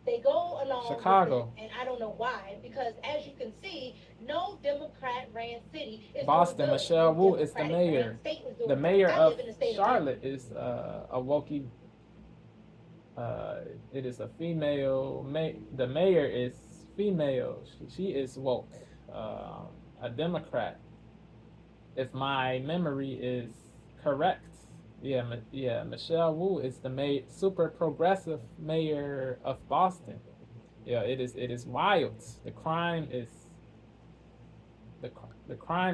[SPEAKER 1] They go along
[SPEAKER 2] Chicago.
[SPEAKER 1] with it, and I don't know why, because as you can see, no Democrat ran city is
[SPEAKER 2] Boston.
[SPEAKER 1] doing good.
[SPEAKER 2] Michelle
[SPEAKER 1] No
[SPEAKER 2] Wu is the
[SPEAKER 1] Democratic
[SPEAKER 2] mayor.
[SPEAKER 1] ran state is doing
[SPEAKER 2] The
[SPEAKER 1] good.
[SPEAKER 2] mayor
[SPEAKER 1] I
[SPEAKER 2] of
[SPEAKER 1] live in the state
[SPEAKER 2] Charlotte is a wokie. It is a female. The mayor is female. She is woke. A Democrat, if my memory is correct. Yeah. Michelle Wu is the super progressive mayor of Boston. Yeah, it is wild. The crime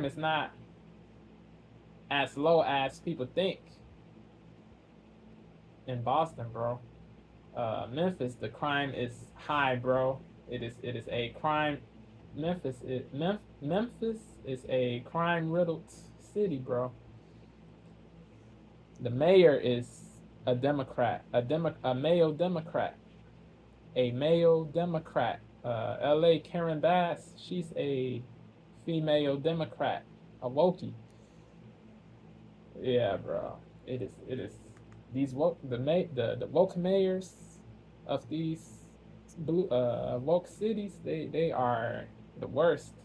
[SPEAKER 2] is not as low as people think in Boston, bro. Memphis, the crime is high, bro. It is a crime. Memphis is a crime-riddled city, bro. The mayor is a Democrat, a male Democrat, L.A. Karen Bass, she's a female Democrat, a wokie. Yeah, bro. It is. These woke the woke mayors of these woke cities, they are the worst.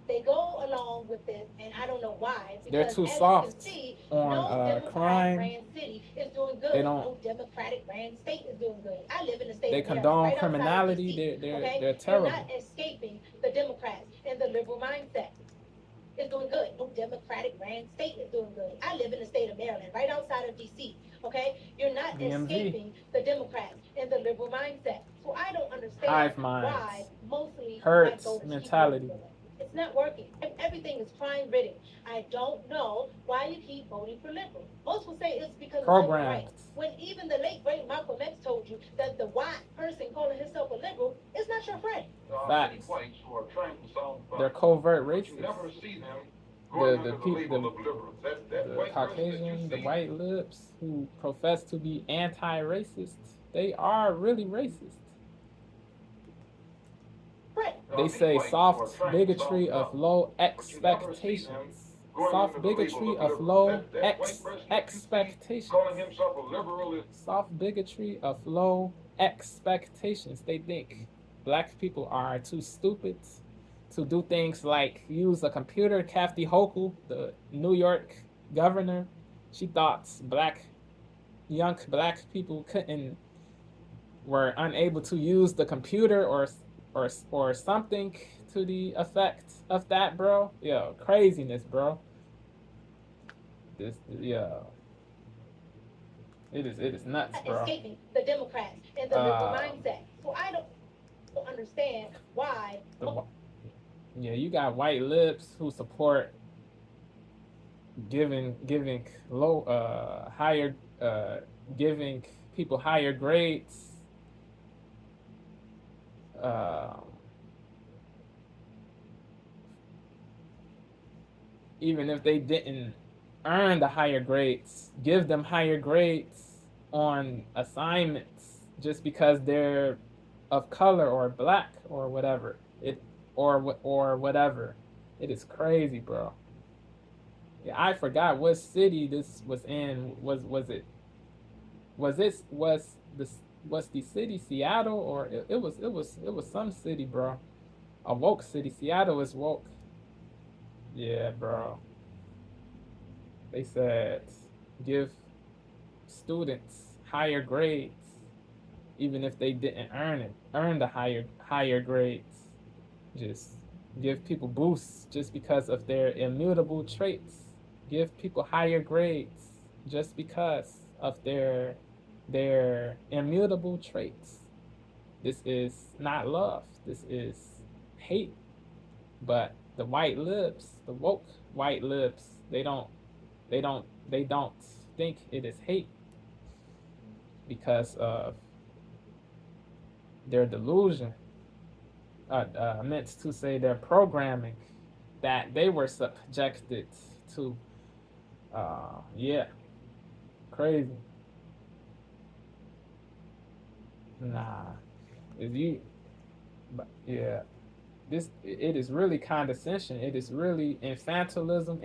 [SPEAKER 1] They go along with it, and I don't know why.
[SPEAKER 2] They're too
[SPEAKER 1] as
[SPEAKER 2] soft
[SPEAKER 1] you can see,
[SPEAKER 2] on
[SPEAKER 1] no Democrat
[SPEAKER 2] crime.
[SPEAKER 1] ran city is doing good.
[SPEAKER 2] They don't.
[SPEAKER 1] No Democratic ran state is doing good. I live in the state
[SPEAKER 2] They
[SPEAKER 1] of Maryland,
[SPEAKER 2] condone
[SPEAKER 1] right outside of
[SPEAKER 2] criminality.
[SPEAKER 1] DC,
[SPEAKER 2] They're
[SPEAKER 1] okay?
[SPEAKER 2] terrible.
[SPEAKER 1] You're not escaping the Democrats and the liberal mindset. It's doing good. No Democratic ran state is doing good. I live in the state of Maryland, right outside of DC. Okay, you're not
[SPEAKER 2] DMV.
[SPEAKER 1] escaping the Democrats and the liberal mindset. So I don't understand
[SPEAKER 2] Hive minds.
[SPEAKER 1] why mostly
[SPEAKER 2] Hertz
[SPEAKER 1] black voters keep
[SPEAKER 2] mentality.
[SPEAKER 1] voting for them. It's not working. Everything is crime ridden. I don't know why you keep voting for liberals. Most will say it's because of civil
[SPEAKER 2] Programmed.
[SPEAKER 1] rights. When even the late great Malcolm X told you that the white person calling himself a liberal is not your friend.
[SPEAKER 2] Facts. They're covert racists. The Caucasian, the white lips who profess to be anti-racist, they are really racist.
[SPEAKER 1] Right.
[SPEAKER 2] They say soft bigotry of low expectations. Soft bigotry of low expectations. Soft bigotry of low expectations. They think black people are too stupid to do things like use a computer. Kathy Hochul, the New York governor, she thought young black people were unable to use the computer or something to the effect of that, bro. Yo, craziness, bro. It is nuts, bro.
[SPEAKER 1] Escaping the Democrats and the liberal mindset. So I don't understand why.
[SPEAKER 2] You got white lips who support giving people higher grades. Even if they didn't earn the higher grades, give them higher grades on assignments just because they're of color or black or whatever. Or whatever. It is crazy, bro. Yeah, I forgot what city this was in. Was the city Seattle, or it was some city, bro. A woke city. Seattle is woke. Yeah, bro. They said give students higher grades even if they didn't earn the higher grades. Just give people boosts just because of their immutable traits. Give people higher grades just because of their immutable traits. This is not love. This is hate. But the white libs, the woke white libs, they don't think it is hate because of their delusion. Meant to say their programming that they were subjected to. Yeah, crazy. Nah, is you, but yeah, it is really condescension. It is really infantilism,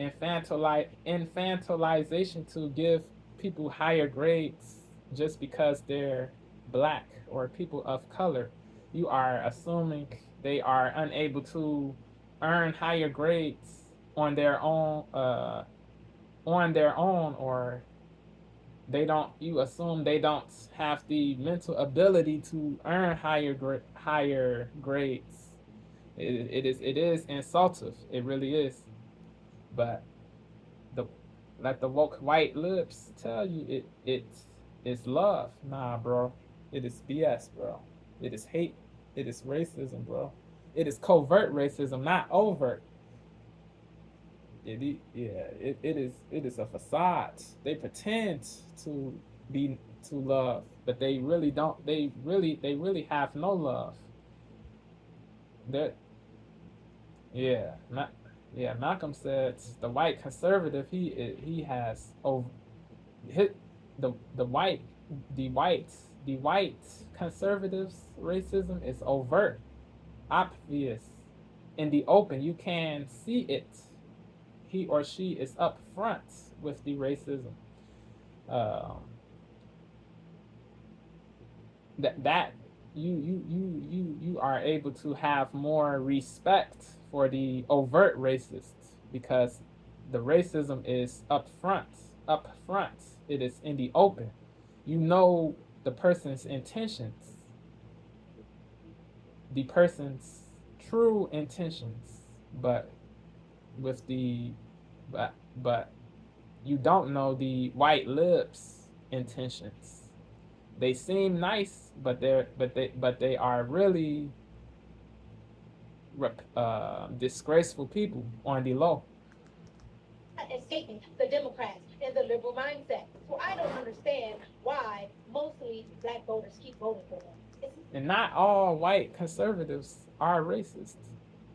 [SPEAKER 2] infantilization to give people higher grades just because they're black or people of color. You are assuming they are unable to earn higher grades on their own, or they don't. You assume they don't have the mental ability to earn higher grades. It is insultive. It really is. But the let the woke white lips tell you it's love. Nah, bro. It is BS, bro. It is hate. It is racism, bro. It is covert racism, not overt. It is a facade. They pretend to be to love, but they really don't. They really have no love. That Malcolm said the white conservative he has hit the white conservatives racism is overt, obvious, in the open. You can see it. He or she is up front with the racism. That you are able to have more respect for the overt racists because the racism is up front. It is in the open. You know the person's intentions, the person's true intentions, but with the but you don't know the white lips intentions. They seem nice, but they are really disgraceful people on the low.
[SPEAKER 1] Escaping the Democrats and the liberal mindset. So I don't understand why mostly black voters keep voting for them.
[SPEAKER 2] And not all white conservatives are racist.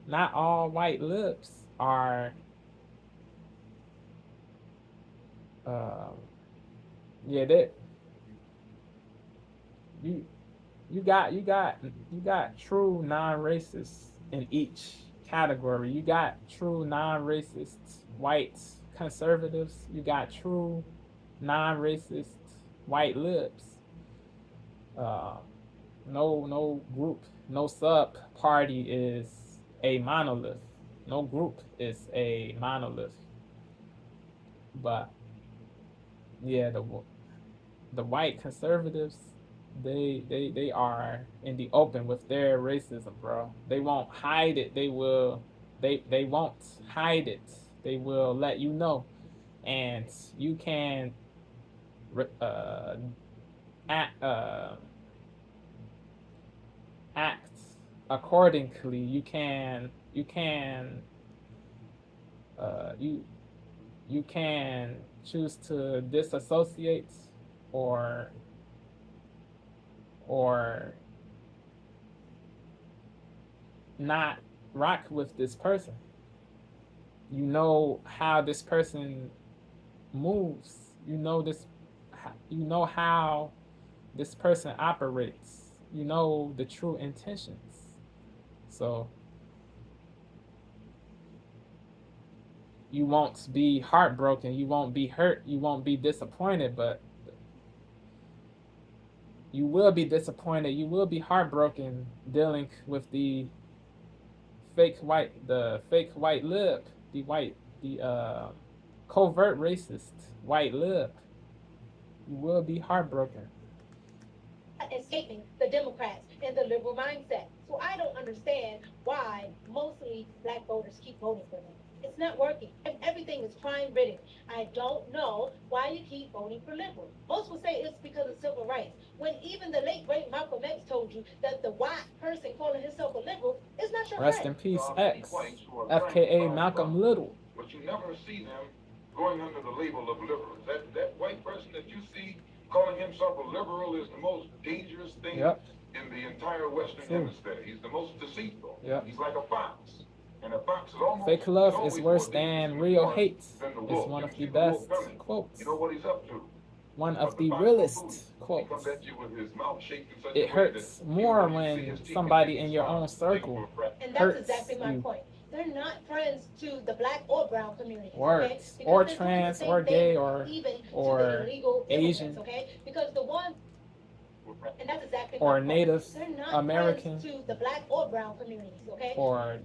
[SPEAKER 2] Not all white libs are. That you got true non-racists in each category. You got true non-racist white conservatives. You got true non-racist white libs. No group, no sub party is a monolith. No group is a monolith. But yeah, the white conservatives, they are in the open with their racism, bro. They won't hide it. They won't hide it. They will let you know, and you can act accordingly. You can choose to disassociate or not rock with this person. You know how this person moves. You know how this person operates. You know the true intentions. So you won't be heartbroken. You won't be hurt. You won't be disappointed, but you will be disappointed. You will be heartbroken dealing with the fake white lib, the covert racist, white lib, you will be heartbroken.
[SPEAKER 1] Escaping the Democrats and the liberal mindset. So I don't understand why mostly black voters keep voting for them. It's not working. Everything is crime ridden. I don't know why you keep voting for liberals. Most will say it's because of civil rights. When even the late great Malcolm X told you that the white person calling himself a liberal is not your
[SPEAKER 2] Rest
[SPEAKER 1] friend.
[SPEAKER 2] in peace, X, FKA Malcolm Little.
[SPEAKER 10] But you never see them going under the label of liberals. That white person that you see calling himself a liberal is the most dangerous thing in the entire Western Hemisphere. He's the most deceitful. He's like a fox. And a fox is almost,
[SPEAKER 2] fake love is worse than real hate. It's one of the best quotes.
[SPEAKER 10] You know what he's up to.
[SPEAKER 2] One of the realest quotes. It hurts more when somebody in your own circle
[SPEAKER 1] and that's
[SPEAKER 2] hurts
[SPEAKER 1] exactly my
[SPEAKER 2] you.
[SPEAKER 1] point. They're not friends to the black or brown community.
[SPEAKER 2] Worse.
[SPEAKER 1] Okay?
[SPEAKER 2] Or
[SPEAKER 1] Because they're doing the
[SPEAKER 2] trans,
[SPEAKER 1] same
[SPEAKER 2] or
[SPEAKER 1] thing
[SPEAKER 2] gay, or
[SPEAKER 1] even to the
[SPEAKER 2] or
[SPEAKER 1] illegal
[SPEAKER 2] Asian.
[SPEAKER 1] immigrants, okay? Because the one, and that's exactly
[SPEAKER 2] or
[SPEAKER 1] my point.
[SPEAKER 2] Native
[SPEAKER 1] They're not
[SPEAKER 2] American,
[SPEAKER 1] friends to the black or brown communities, okay?
[SPEAKER 2] or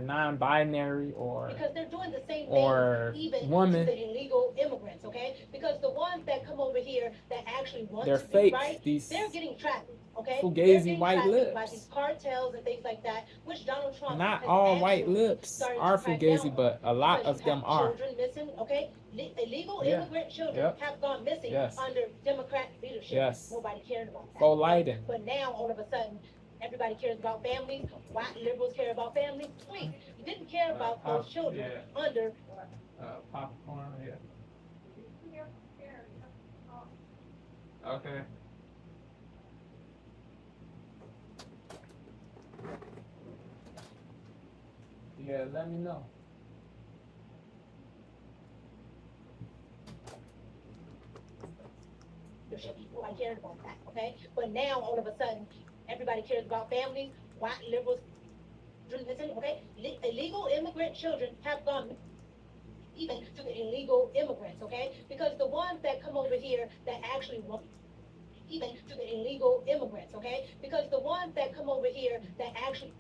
[SPEAKER 2] non-binary, or
[SPEAKER 1] because they're doing the same
[SPEAKER 2] or
[SPEAKER 1] thing even
[SPEAKER 2] woman.
[SPEAKER 1] to the illegal immigrants, okay? Because the ones that come over here that actually want
[SPEAKER 2] They're
[SPEAKER 1] to do
[SPEAKER 2] fake.
[SPEAKER 1] right,
[SPEAKER 2] These
[SPEAKER 1] they're getting trafficked, okay?
[SPEAKER 2] fugazi white
[SPEAKER 1] by
[SPEAKER 2] lips.
[SPEAKER 1] these cartels and things like that, which Donald Trump
[SPEAKER 2] Not
[SPEAKER 1] has
[SPEAKER 2] all white
[SPEAKER 1] actually
[SPEAKER 2] lips
[SPEAKER 1] started
[SPEAKER 2] are
[SPEAKER 1] to crack
[SPEAKER 2] fugazi,
[SPEAKER 1] down
[SPEAKER 2] but a lot
[SPEAKER 1] because
[SPEAKER 2] of
[SPEAKER 1] you
[SPEAKER 2] them
[SPEAKER 1] have
[SPEAKER 2] are.
[SPEAKER 1] children missing, okay? Illegal
[SPEAKER 2] Yeah.
[SPEAKER 1] immigrant children
[SPEAKER 2] Yep.
[SPEAKER 1] have gone missing
[SPEAKER 2] Yes.
[SPEAKER 1] under Democrat leadership.
[SPEAKER 2] Yes.
[SPEAKER 1] Nobody cared about that.
[SPEAKER 2] Go
[SPEAKER 1] okay?
[SPEAKER 2] Leiden.
[SPEAKER 1] But now all of a sudden, everybody cares about families. White liberals care about families. Please, you didn't care about those children under
[SPEAKER 2] Popcorn, yeah. Okay. Yeah, let me know.
[SPEAKER 1] Nobody cared about that, okay? But now all of a sudden, everybody cares about families. White liberals, okay? Illegal immigrant children have gone even to the illegal immigrants, okay? Because the ones that come over here that actually want even to the illegal immigrants, okay? Because the ones that come over here that actually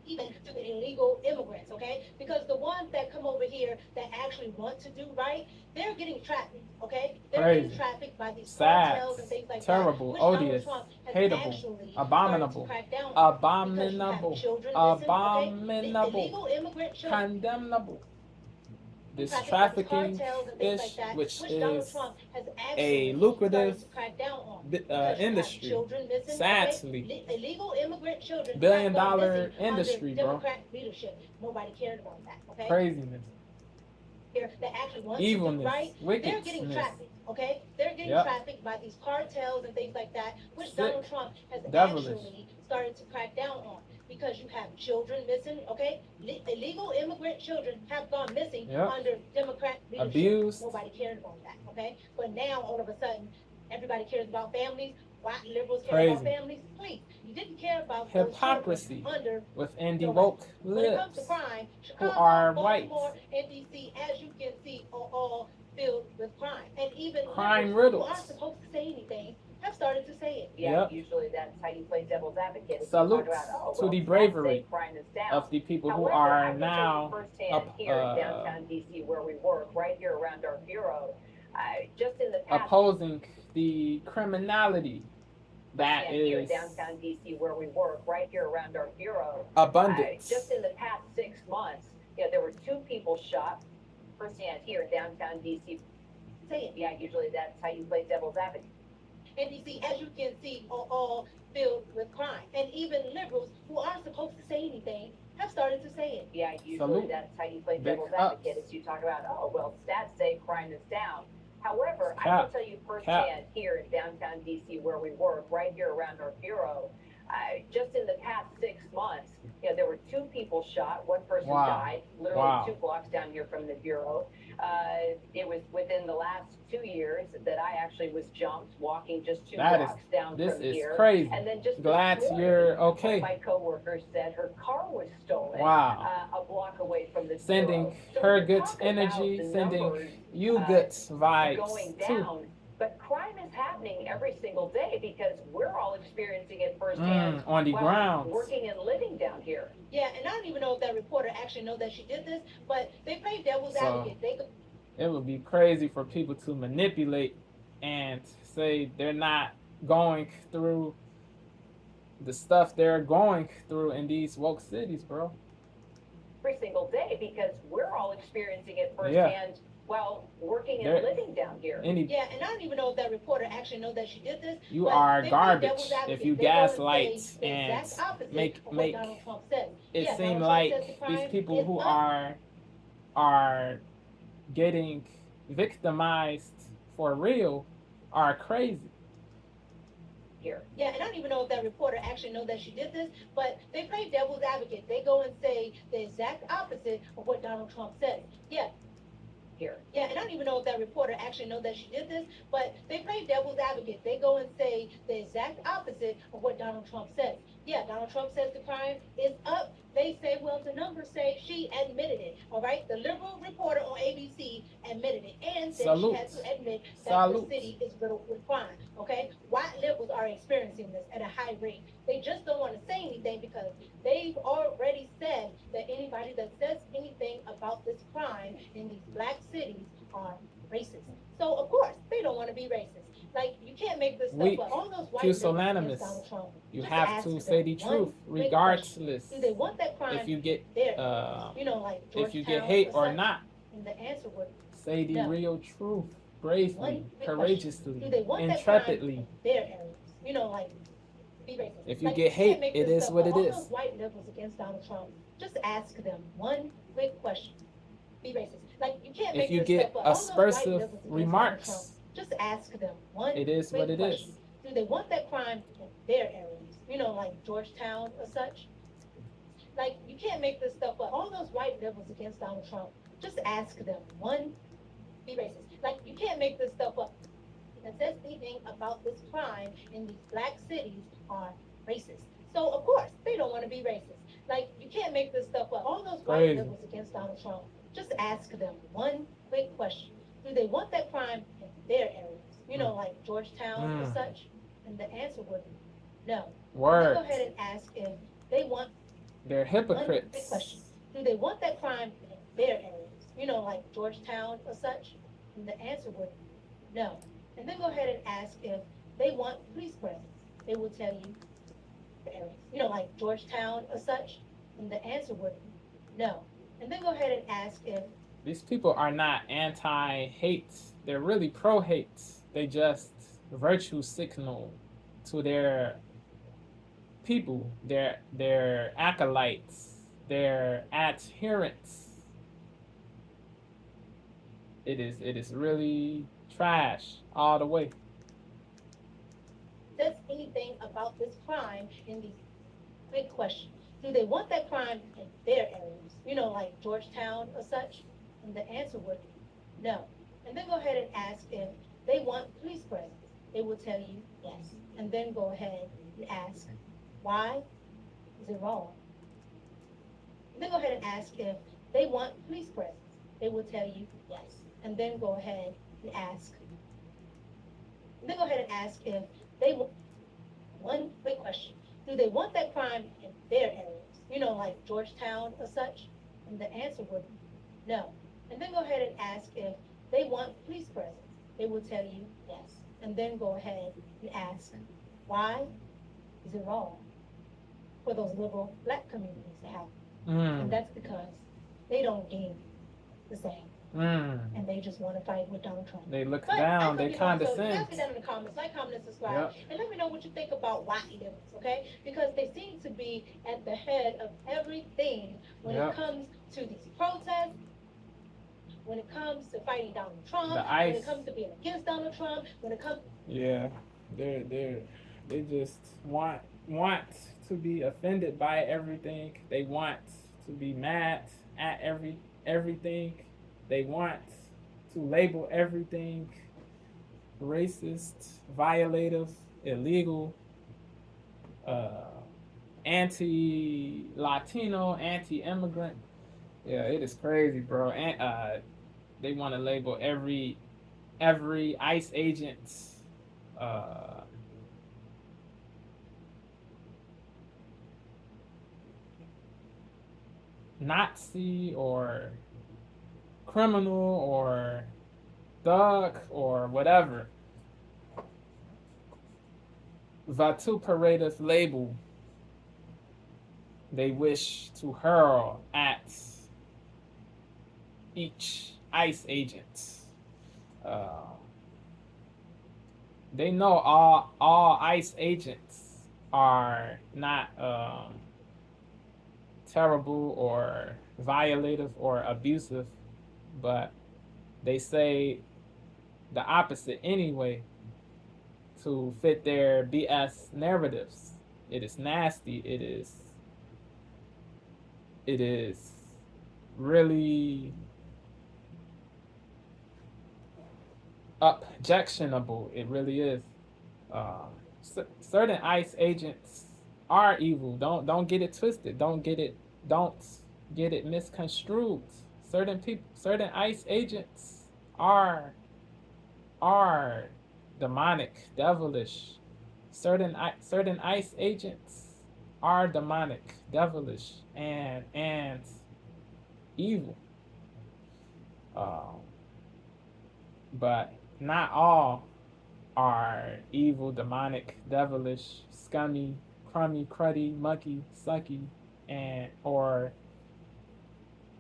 [SPEAKER 1] even to the illegal immigrants, okay? Because the ones that come over here that actually want to do right, they're getting trafficked, okay? They're
[SPEAKER 2] Crazy.
[SPEAKER 1] getting trafficked by these
[SPEAKER 2] Sad,
[SPEAKER 1] cartels and things like
[SPEAKER 2] terrible,
[SPEAKER 1] that. Which Donald
[SPEAKER 2] odious,
[SPEAKER 1] Trump has
[SPEAKER 2] hateable,
[SPEAKER 1] actually
[SPEAKER 2] abominable,
[SPEAKER 1] started to crack down on
[SPEAKER 2] abominable,
[SPEAKER 1] because you have children missing, okay?
[SPEAKER 2] abominable,
[SPEAKER 1] Illegal immigrant children.
[SPEAKER 2] Condemnable. This
[SPEAKER 1] Trafficking
[SPEAKER 2] trafficking
[SPEAKER 1] cartels and things
[SPEAKER 2] ish,
[SPEAKER 1] like that,
[SPEAKER 2] which
[SPEAKER 1] Donald
[SPEAKER 2] is
[SPEAKER 1] Trump has
[SPEAKER 2] a
[SPEAKER 1] actually
[SPEAKER 2] lucrative
[SPEAKER 1] started to crack down on because you have
[SPEAKER 2] industry.
[SPEAKER 1] children missing,
[SPEAKER 2] Sadly.
[SPEAKER 1] okay? Illegal immigrant children
[SPEAKER 2] $billion
[SPEAKER 1] have gone missing
[SPEAKER 2] industry,
[SPEAKER 1] under
[SPEAKER 2] bro.
[SPEAKER 1] Democrat leadership. Nobody cared about that, okay?
[SPEAKER 2] Craziness,
[SPEAKER 1] Here that actually want
[SPEAKER 2] evilness,
[SPEAKER 1] to do right, they're getting
[SPEAKER 2] wickedness.
[SPEAKER 1] trafficked, okay? They're getting
[SPEAKER 2] Yep.
[SPEAKER 1] trafficked by these cartels and things like that, which
[SPEAKER 2] Sick.
[SPEAKER 1] Donald Trump has
[SPEAKER 2] Devilish.
[SPEAKER 1] actually started to crack down on. Because you have children missing, okay? Illegal immigrant children have gone missing
[SPEAKER 2] Yep.
[SPEAKER 1] under Democrat leadership.
[SPEAKER 2] Abused.
[SPEAKER 1] Nobody cared about that, okay? But now all of a sudden, everybody cares about families. White liberals care about
[SPEAKER 2] Crazy.
[SPEAKER 1] families. Please, you didn't care about those
[SPEAKER 2] Hypocrisy
[SPEAKER 1] children under
[SPEAKER 2] within the
[SPEAKER 1] the
[SPEAKER 2] woke
[SPEAKER 1] when it comes to
[SPEAKER 2] lips
[SPEAKER 1] crime,
[SPEAKER 2] who
[SPEAKER 1] Chicago,
[SPEAKER 2] are white.
[SPEAKER 1] Baltimore, and DC, as you can see, are all filled with crime. And even
[SPEAKER 2] Crime
[SPEAKER 1] liberals who
[SPEAKER 2] riddles.
[SPEAKER 1] aren't supposed to say anything have started to say it.
[SPEAKER 11] Yeah,
[SPEAKER 2] Yep.
[SPEAKER 11] usually that's how you play devil's advocate.
[SPEAKER 2] Salute to the bravery
[SPEAKER 11] crime is down.
[SPEAKER 2] of the people who
[SPEAKER 11] However, I
[SPEAKER 2] are
[SPEAKER 11] can tell you
[SPEAKER 2] now
[SPEAKER 11] firsthand
[SPEAKER 2] up,
[SPEAKER 11] here in downtown DC where we work, right here around our bureau, just in the past
[SPEAKER 2] opposing the criminality that
[SPEAKER 11] here in
[SPEAKER 2] is
[SPEAKER 11] downtown DC where we work, right here around our bureau,
[SPEAKER 2] abundance.
[SPEAKER 11] just in the past 6 months, there were 2 people shot firsthand here in downtown DC.
[SPEAKER 1] Say it.
[SPEAKER 11] Yeah, usually that's how you play devil's advocate.
[SPEAKER 1] And DC, as you can see, are all filled with crime. And even liberals who aren't supposed to say anything have started to say it.
[SPEAKER 11] Yeah, usually
[SPEAKER 2] Salute.
[SPEAKER 11] that's how you play
[SPEAKER 2] Big
[SPEAKER 11] devil's
[SPEAKER 2] ups.
[SPEAKER 11] advocate, is you talk about, oh, well, stats say crime is down. However, I
[SPEAKER 2] Cap.
[SPEAKER 11] can tell you firsthand here in downtown DC where we work, right here around our bureau, just in the past 6 months, there were 2 people shot, 1 person
[SPEAKER 2] Wow.
[SPEAKER 11] died, literally
[SPEAKER 2] Wow.
[SPEAKER 11] 2 blocks down here from the bureau. It was within the last 2 years that I actually was jumped walking just 2
[SPEAKER 2] That is-
[SPEAKER 11] blocks down
[SPEAKER 2] This
[SPEAKER 11] from
[SPEAKER 2] is
[SPEAKER 11] here.
[SPEAKER 2] crazy.
[SPEAKER 11] And then just
[SPEAKER 2] Glad
[SPEAKER 11] this morning,
[SPEAKER 2] you're
[SPEAKER 11] one of
[SPEAKER 2] okay.
[SPEAKER 11] my coworkers said her car was stolen.
[SPEAKER 2] Wow.
[SPEAKER 11] A block away from the
[SPEAKER 2] Sending
[SPEAKER 11] bureau. So
[SPEAKER 2] her
[SPEAKER 11] to
[SPEAKER 2] good
[SPEAKER 11] talk about
[SPEAKER 2] energy,
[SPEAKER 11] the
[SPEAKER 2] sending
[SPEAKER 11] numbers,
[SPEAKER 2] you good
[SPEAKER 11] going
[SPEAKER 2] vibes too.
[SPEAKER 11] down, But crime is happening every single day because we're all experiencing it firsthand.
[SPEAKER 2] On the
[SPEAKER 11] while
[SPEAKER 2] ground.
[SPEAKER 11] working and living down here.
[SPEAKER 1] Yeah, and I don't even know if that reporter actually know that she did this, but they play devil's advocate.
[SPEAKER 2] It would be crazy for people to manipulate and say they're not going through the stuff they're going through in these woke cities, bro.
[SPEAKER 11] Every single day because we're all experiencing it firsthand while working and living down here.
[SPEAKER 1] Yeah, and I don't even know if that reporter actually know that she did this.
[SPEAKER 2] You
[SPEAKER 1] but
[SPEAKER 2] are
[SPEAKER 1] they play
[SPEAKER 2] garbage
[SPEAKER 1] devil's advocate.
[SPEAKER 2] if you
[SPEAKER 1] They go and
[SPEAKER 2] gaslight
[SPEAKER 1] say the
[SPEAKER 2] and
[SPEAKER 1] exact opposite
[SPEAKER 2] make
[SPEAKER 1] of what Donald Trump said.
[SPEAKER 2] it
[SPEAKER 1] Yeah,
[SPEAKER 2] seem
[SPEAKER 1] Donald Trump
[SPEAKER 2] like
[SPEAKER 1] says the crime
[SPEAKER 2] these people
[SPEAKER 1] is
[SPEAKER 2] who
[SPEAKER 1] up.
[SPEAKER 2] are getting victimized for real are crazy.
[SPEAKER 11] Here.
[SPEAKER 1] Yeah, and I don't even know if that reporter actually know that she did this, but they play devil's advocate. They go and say the exact opposite of what Donald Trump said. Yeah.
[SPEAKER 11] Here.
[SPEAKER 1] Yeah, and I don't even know if that reporter actually know that she did this, but they play devil's advocate. They go and say the exact opposite of what Donald Trump said. Yeah, Donald Trump says the crime is up. They say, well, the numbers say she admitted it. All right, the liberal reporter on ABC admitted it and said she had to admit that the city is riddled with crime. Okay, white liberals are experiencing this at a high rate. They just don't want to say anything because they've already said that anybody that says anything about this crime in these black cities are racist. So of course they don't want to be racist. Like you can't make this stuff up. All those white liberals against Donald Trump.
[SPEAKER 2] You
[SPEAKER 1] just
[SPEAKER 2] have to say the truth, regardless.
[SPEAKER 1] Do they want that crime?
[SPEAKER 2] If you get
[SPEAKER 1] like
[SPEAKER 2] if you get hate or not.
[SPEAKER 1] And the answer would
[SPEAKER 2] say the real truth, bravely, courageously,
[SPEAKER 1] do they want
[SPEAKER 2] intrepidly.
[SPEAKER 1] Their areas, like be racist.
[SPEAKER 2] If you get hate, it is what it is.
[SPEAKER 1] All those white liberals against Donald Trump, just ask them one quick question. Be racist. Like you can't make
[SPEAKER 2] if you
[SPEAKER 1] this
[SPEAKER 2] get
[SPEAKER 1] stuff up.
[SPEAKER 2] aspersive remarks,
[SPEAKER 1] just ask them one.
[SPEAKER 2] It is what it
[SPEAKER 1] question.
[SPEAKER 2] is.
[SPEAKER 1] Do they want that crime in their areas? Like Georgetown or such. Like you can't make this stuff up. All those white liberals against Donald Trump, just ask them one. Be racist. Like you can't make this stuff up. That says anything about this crime in these black cities are racist. So of course they don't want to be racist. Like you can't make this stuff up. All those white liberals against Donald Trump, just ask them one quick question. Do they want that crime in their areas? Like Georgetown or such? And the answer would be no.
[SPEAKER 2] Word.
[SPEAKER 1] Go ahead and ask if they want.
[SPEAKER 2] They're hypocrites.
[SPEAKER 1] One quick question. Do they want that crime in their areas? Like Georgetown or such? And the answer would be no. And then go ahead and ask if they want police presence. They will tell you the areas. Like Georgetown or such? And the answer would be no. And then go ahead and ask if
[SPEAKER 2] these people are not anti-hate. They're really pro-hate. They just virtue signal to their people, their acolytes, their adherents. It is really trash all the way.
[SPEAKER 1] Says anything about this crime in these big questions. Do they want that crime in their areas? Like Georgetown or such? And the answer would be no. And then go ahead and ask if they want police presence. They will tell you yes. And then go ahead and ask why is it wrong? And then go ahead and ask if they want police presence. They will tell you yes. And then go ahead and ask. And then go ahead and ask if they want. One quick question. Do they want that crime in their areas? Like Georgetown or such? And the answer would be no. And then go ahead and ask if they want police presence. They will tell you yes. And then go ahead and ask why is it wrong for those liberal black communities to have? And that's because they don't deem the same. And they just want to fight with Donald Trump.
[SPEAKER 2] They look down, they condescend.
[SPEAKER 1] So ask me down in the comments, like, comment, and subscribe. And let me know what you think about white liberals, okay? Because they seem to be at the head of everything when it comes to these protests, when it comes to fighting Donald Trump, when it comes to being against Donald Trump, when it comes...
[SPEAKER 2] Yeah, they just want to be offended by everything. They want to be mad at everything. They want to label everything racist, violative, illegal, anti-Latino, anti-immigrant. Yeah, it is crazy, bro. And they want to label every ICE agent Nazi or criminal or thug or whatever vituperative label they wish to hurl at each ICE agent. They know all ICE agents are not terrible or violative or abusive, but they say the opposite anyway to fit their BS narratives. It is nasty. It is really objectionable. It really is. Certain ICE agents are evil. Don't get it twisted. Don't get it misconstrued. Certain ICE agents are demonic, devilish. Certain ICE agents are demonic, devilish, and evil. But not all are evil, demonic, devilish, scummy, crummy, cruddy, mucky, sucky, or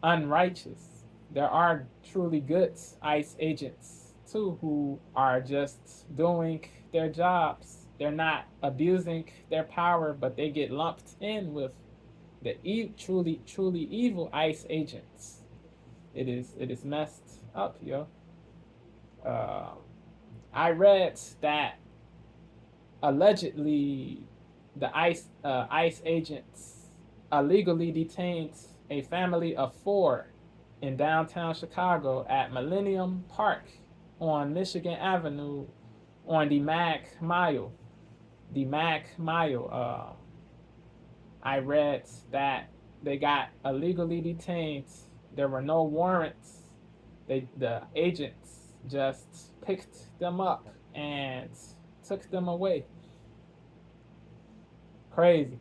[SPEAKER 2] unrighteous. There are truly good ICE agents too who are just doing their jobs. They're not abusing their power, but they get lumped in with the truly evil ICE agents. It is messed up, yo. I read that allegedly the ICE agents illegally detained a family of 4 in downtown Chicago at Millennium Park on Michigan Avenue on the Mag Mile. The Mag Mile. I read that they got illegally detained. There were no warrants. The agents just picked them up and took them away. Crazy.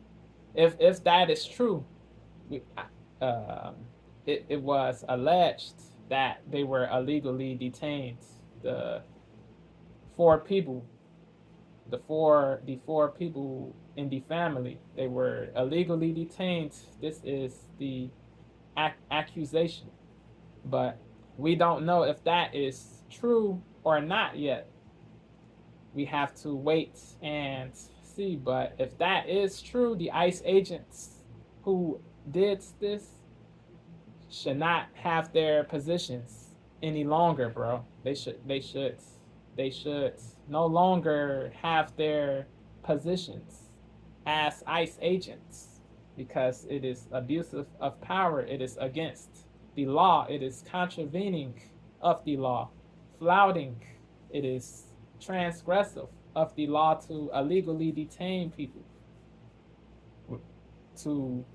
[SPEAKER 2] If that is true, it was alleged that they were illegally detained. The 4 people, the four people in the family, they were illegally detained. This is the accusation, but we don't know if that is true or not yet. We have to wait and see. But if that is true, the ICE agents who did this should not have their positions any longer, bro. They should no longer have their positions as ICE agents because it is abusive of power. It is against the law. It is contravening of the law, flouting. It is transgressive of the law to illegally detain people, to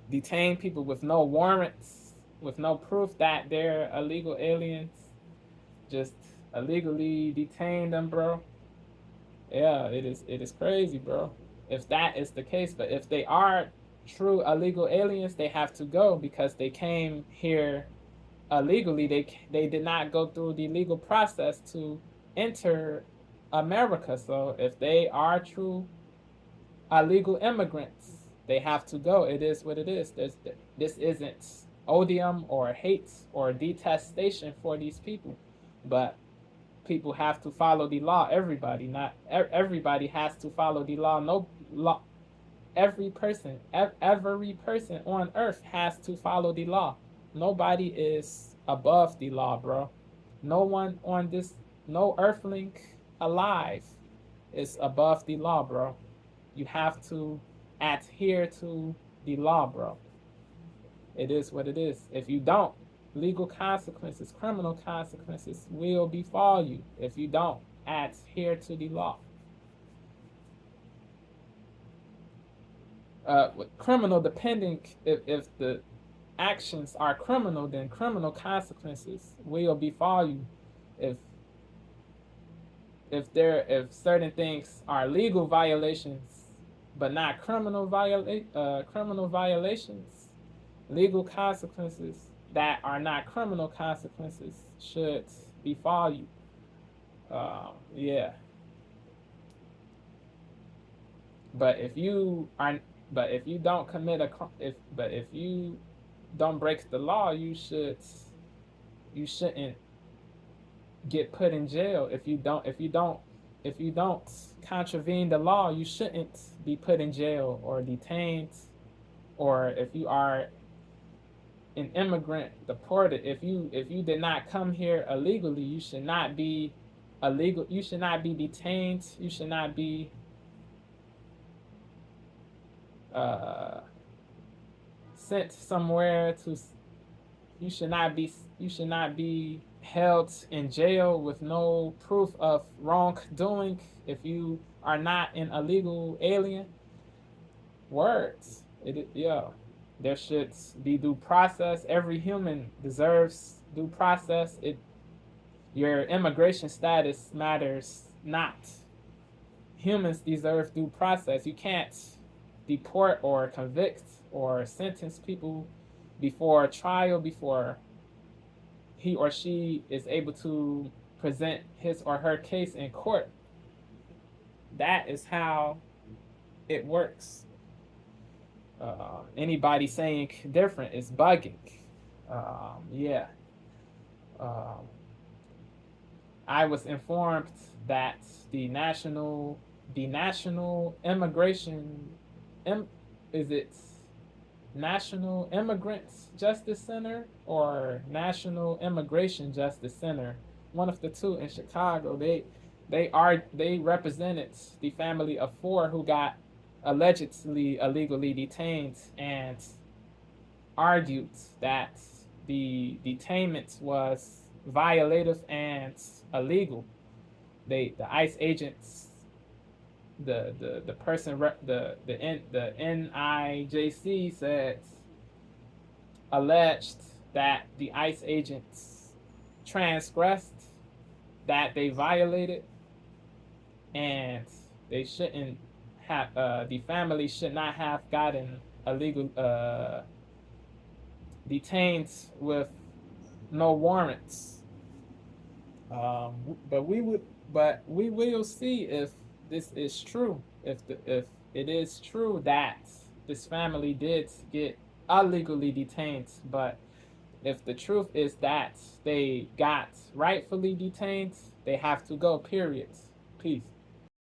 [SPEAKER 2] detain people with no warrants, with no proof that they're illegal aliens. Just illegally detain them, bro. Yeah, it is crazy, bro. If that is the case, but if they are true illegal aliens, they have to go because they came here illegally. They did not go through the legal process to enter America. So if they are true illegal immigrants, they have to go. It is what it is. This isn't odium or hate or detestation for these people, but people have to follow the law. Everybody has to follow the law. No law. Every person on earth has to follow the law. Nobody is above the law, bro. No one on this, no earthling alive is above the law, bro. You have to adhere to the law, bro. It is what it is. If you don't, legal consequences, criminal consequences will befall you if you don't adhere to the law. With criminal, depending if the actions are criminal, then criminal consequences will befall you. if certain things are legal violations but not criminal violations, legal consequences that are not criminal consequences should befall you. Yeah. But if you don't commit if you don't break the law, you shouldn't get put in jail. If you don't contravene the law, you shouldn't be put in jail or detained. Or if you are an immigrant deported, if you did not come here illegally, you should not be detained. You should not be sent somewhere to. You should not be held in jail with no proof of wrongdoing if you are not an illegal alien. Words. There should be due process. Every human deserves due process. Your immigration status matters not. Humans deserve due process. You can't deport or convict or sentence people before trial, before he or she is able to present his or her case in court. That is how it works. Anybody saying different is bugging. I was informed that the national immigration, is it National Immigrant Justice Center or National Immigration Justice Center, one of the two in Chicago, they represented the family of 4 who got allegedly illegally detained and argued that the detainment was violative and illegal. The ICE agents, the person, the NIJC said, alleged that the ICE agents transgressed, that they violated, and they shouldn't have, the family should not have gotten illegal detained with no warrants. But we will see if this is true. If it is true that this family did get illegally detained, but if the truth is that they got rightfully detained, they have to go. Period. Peace.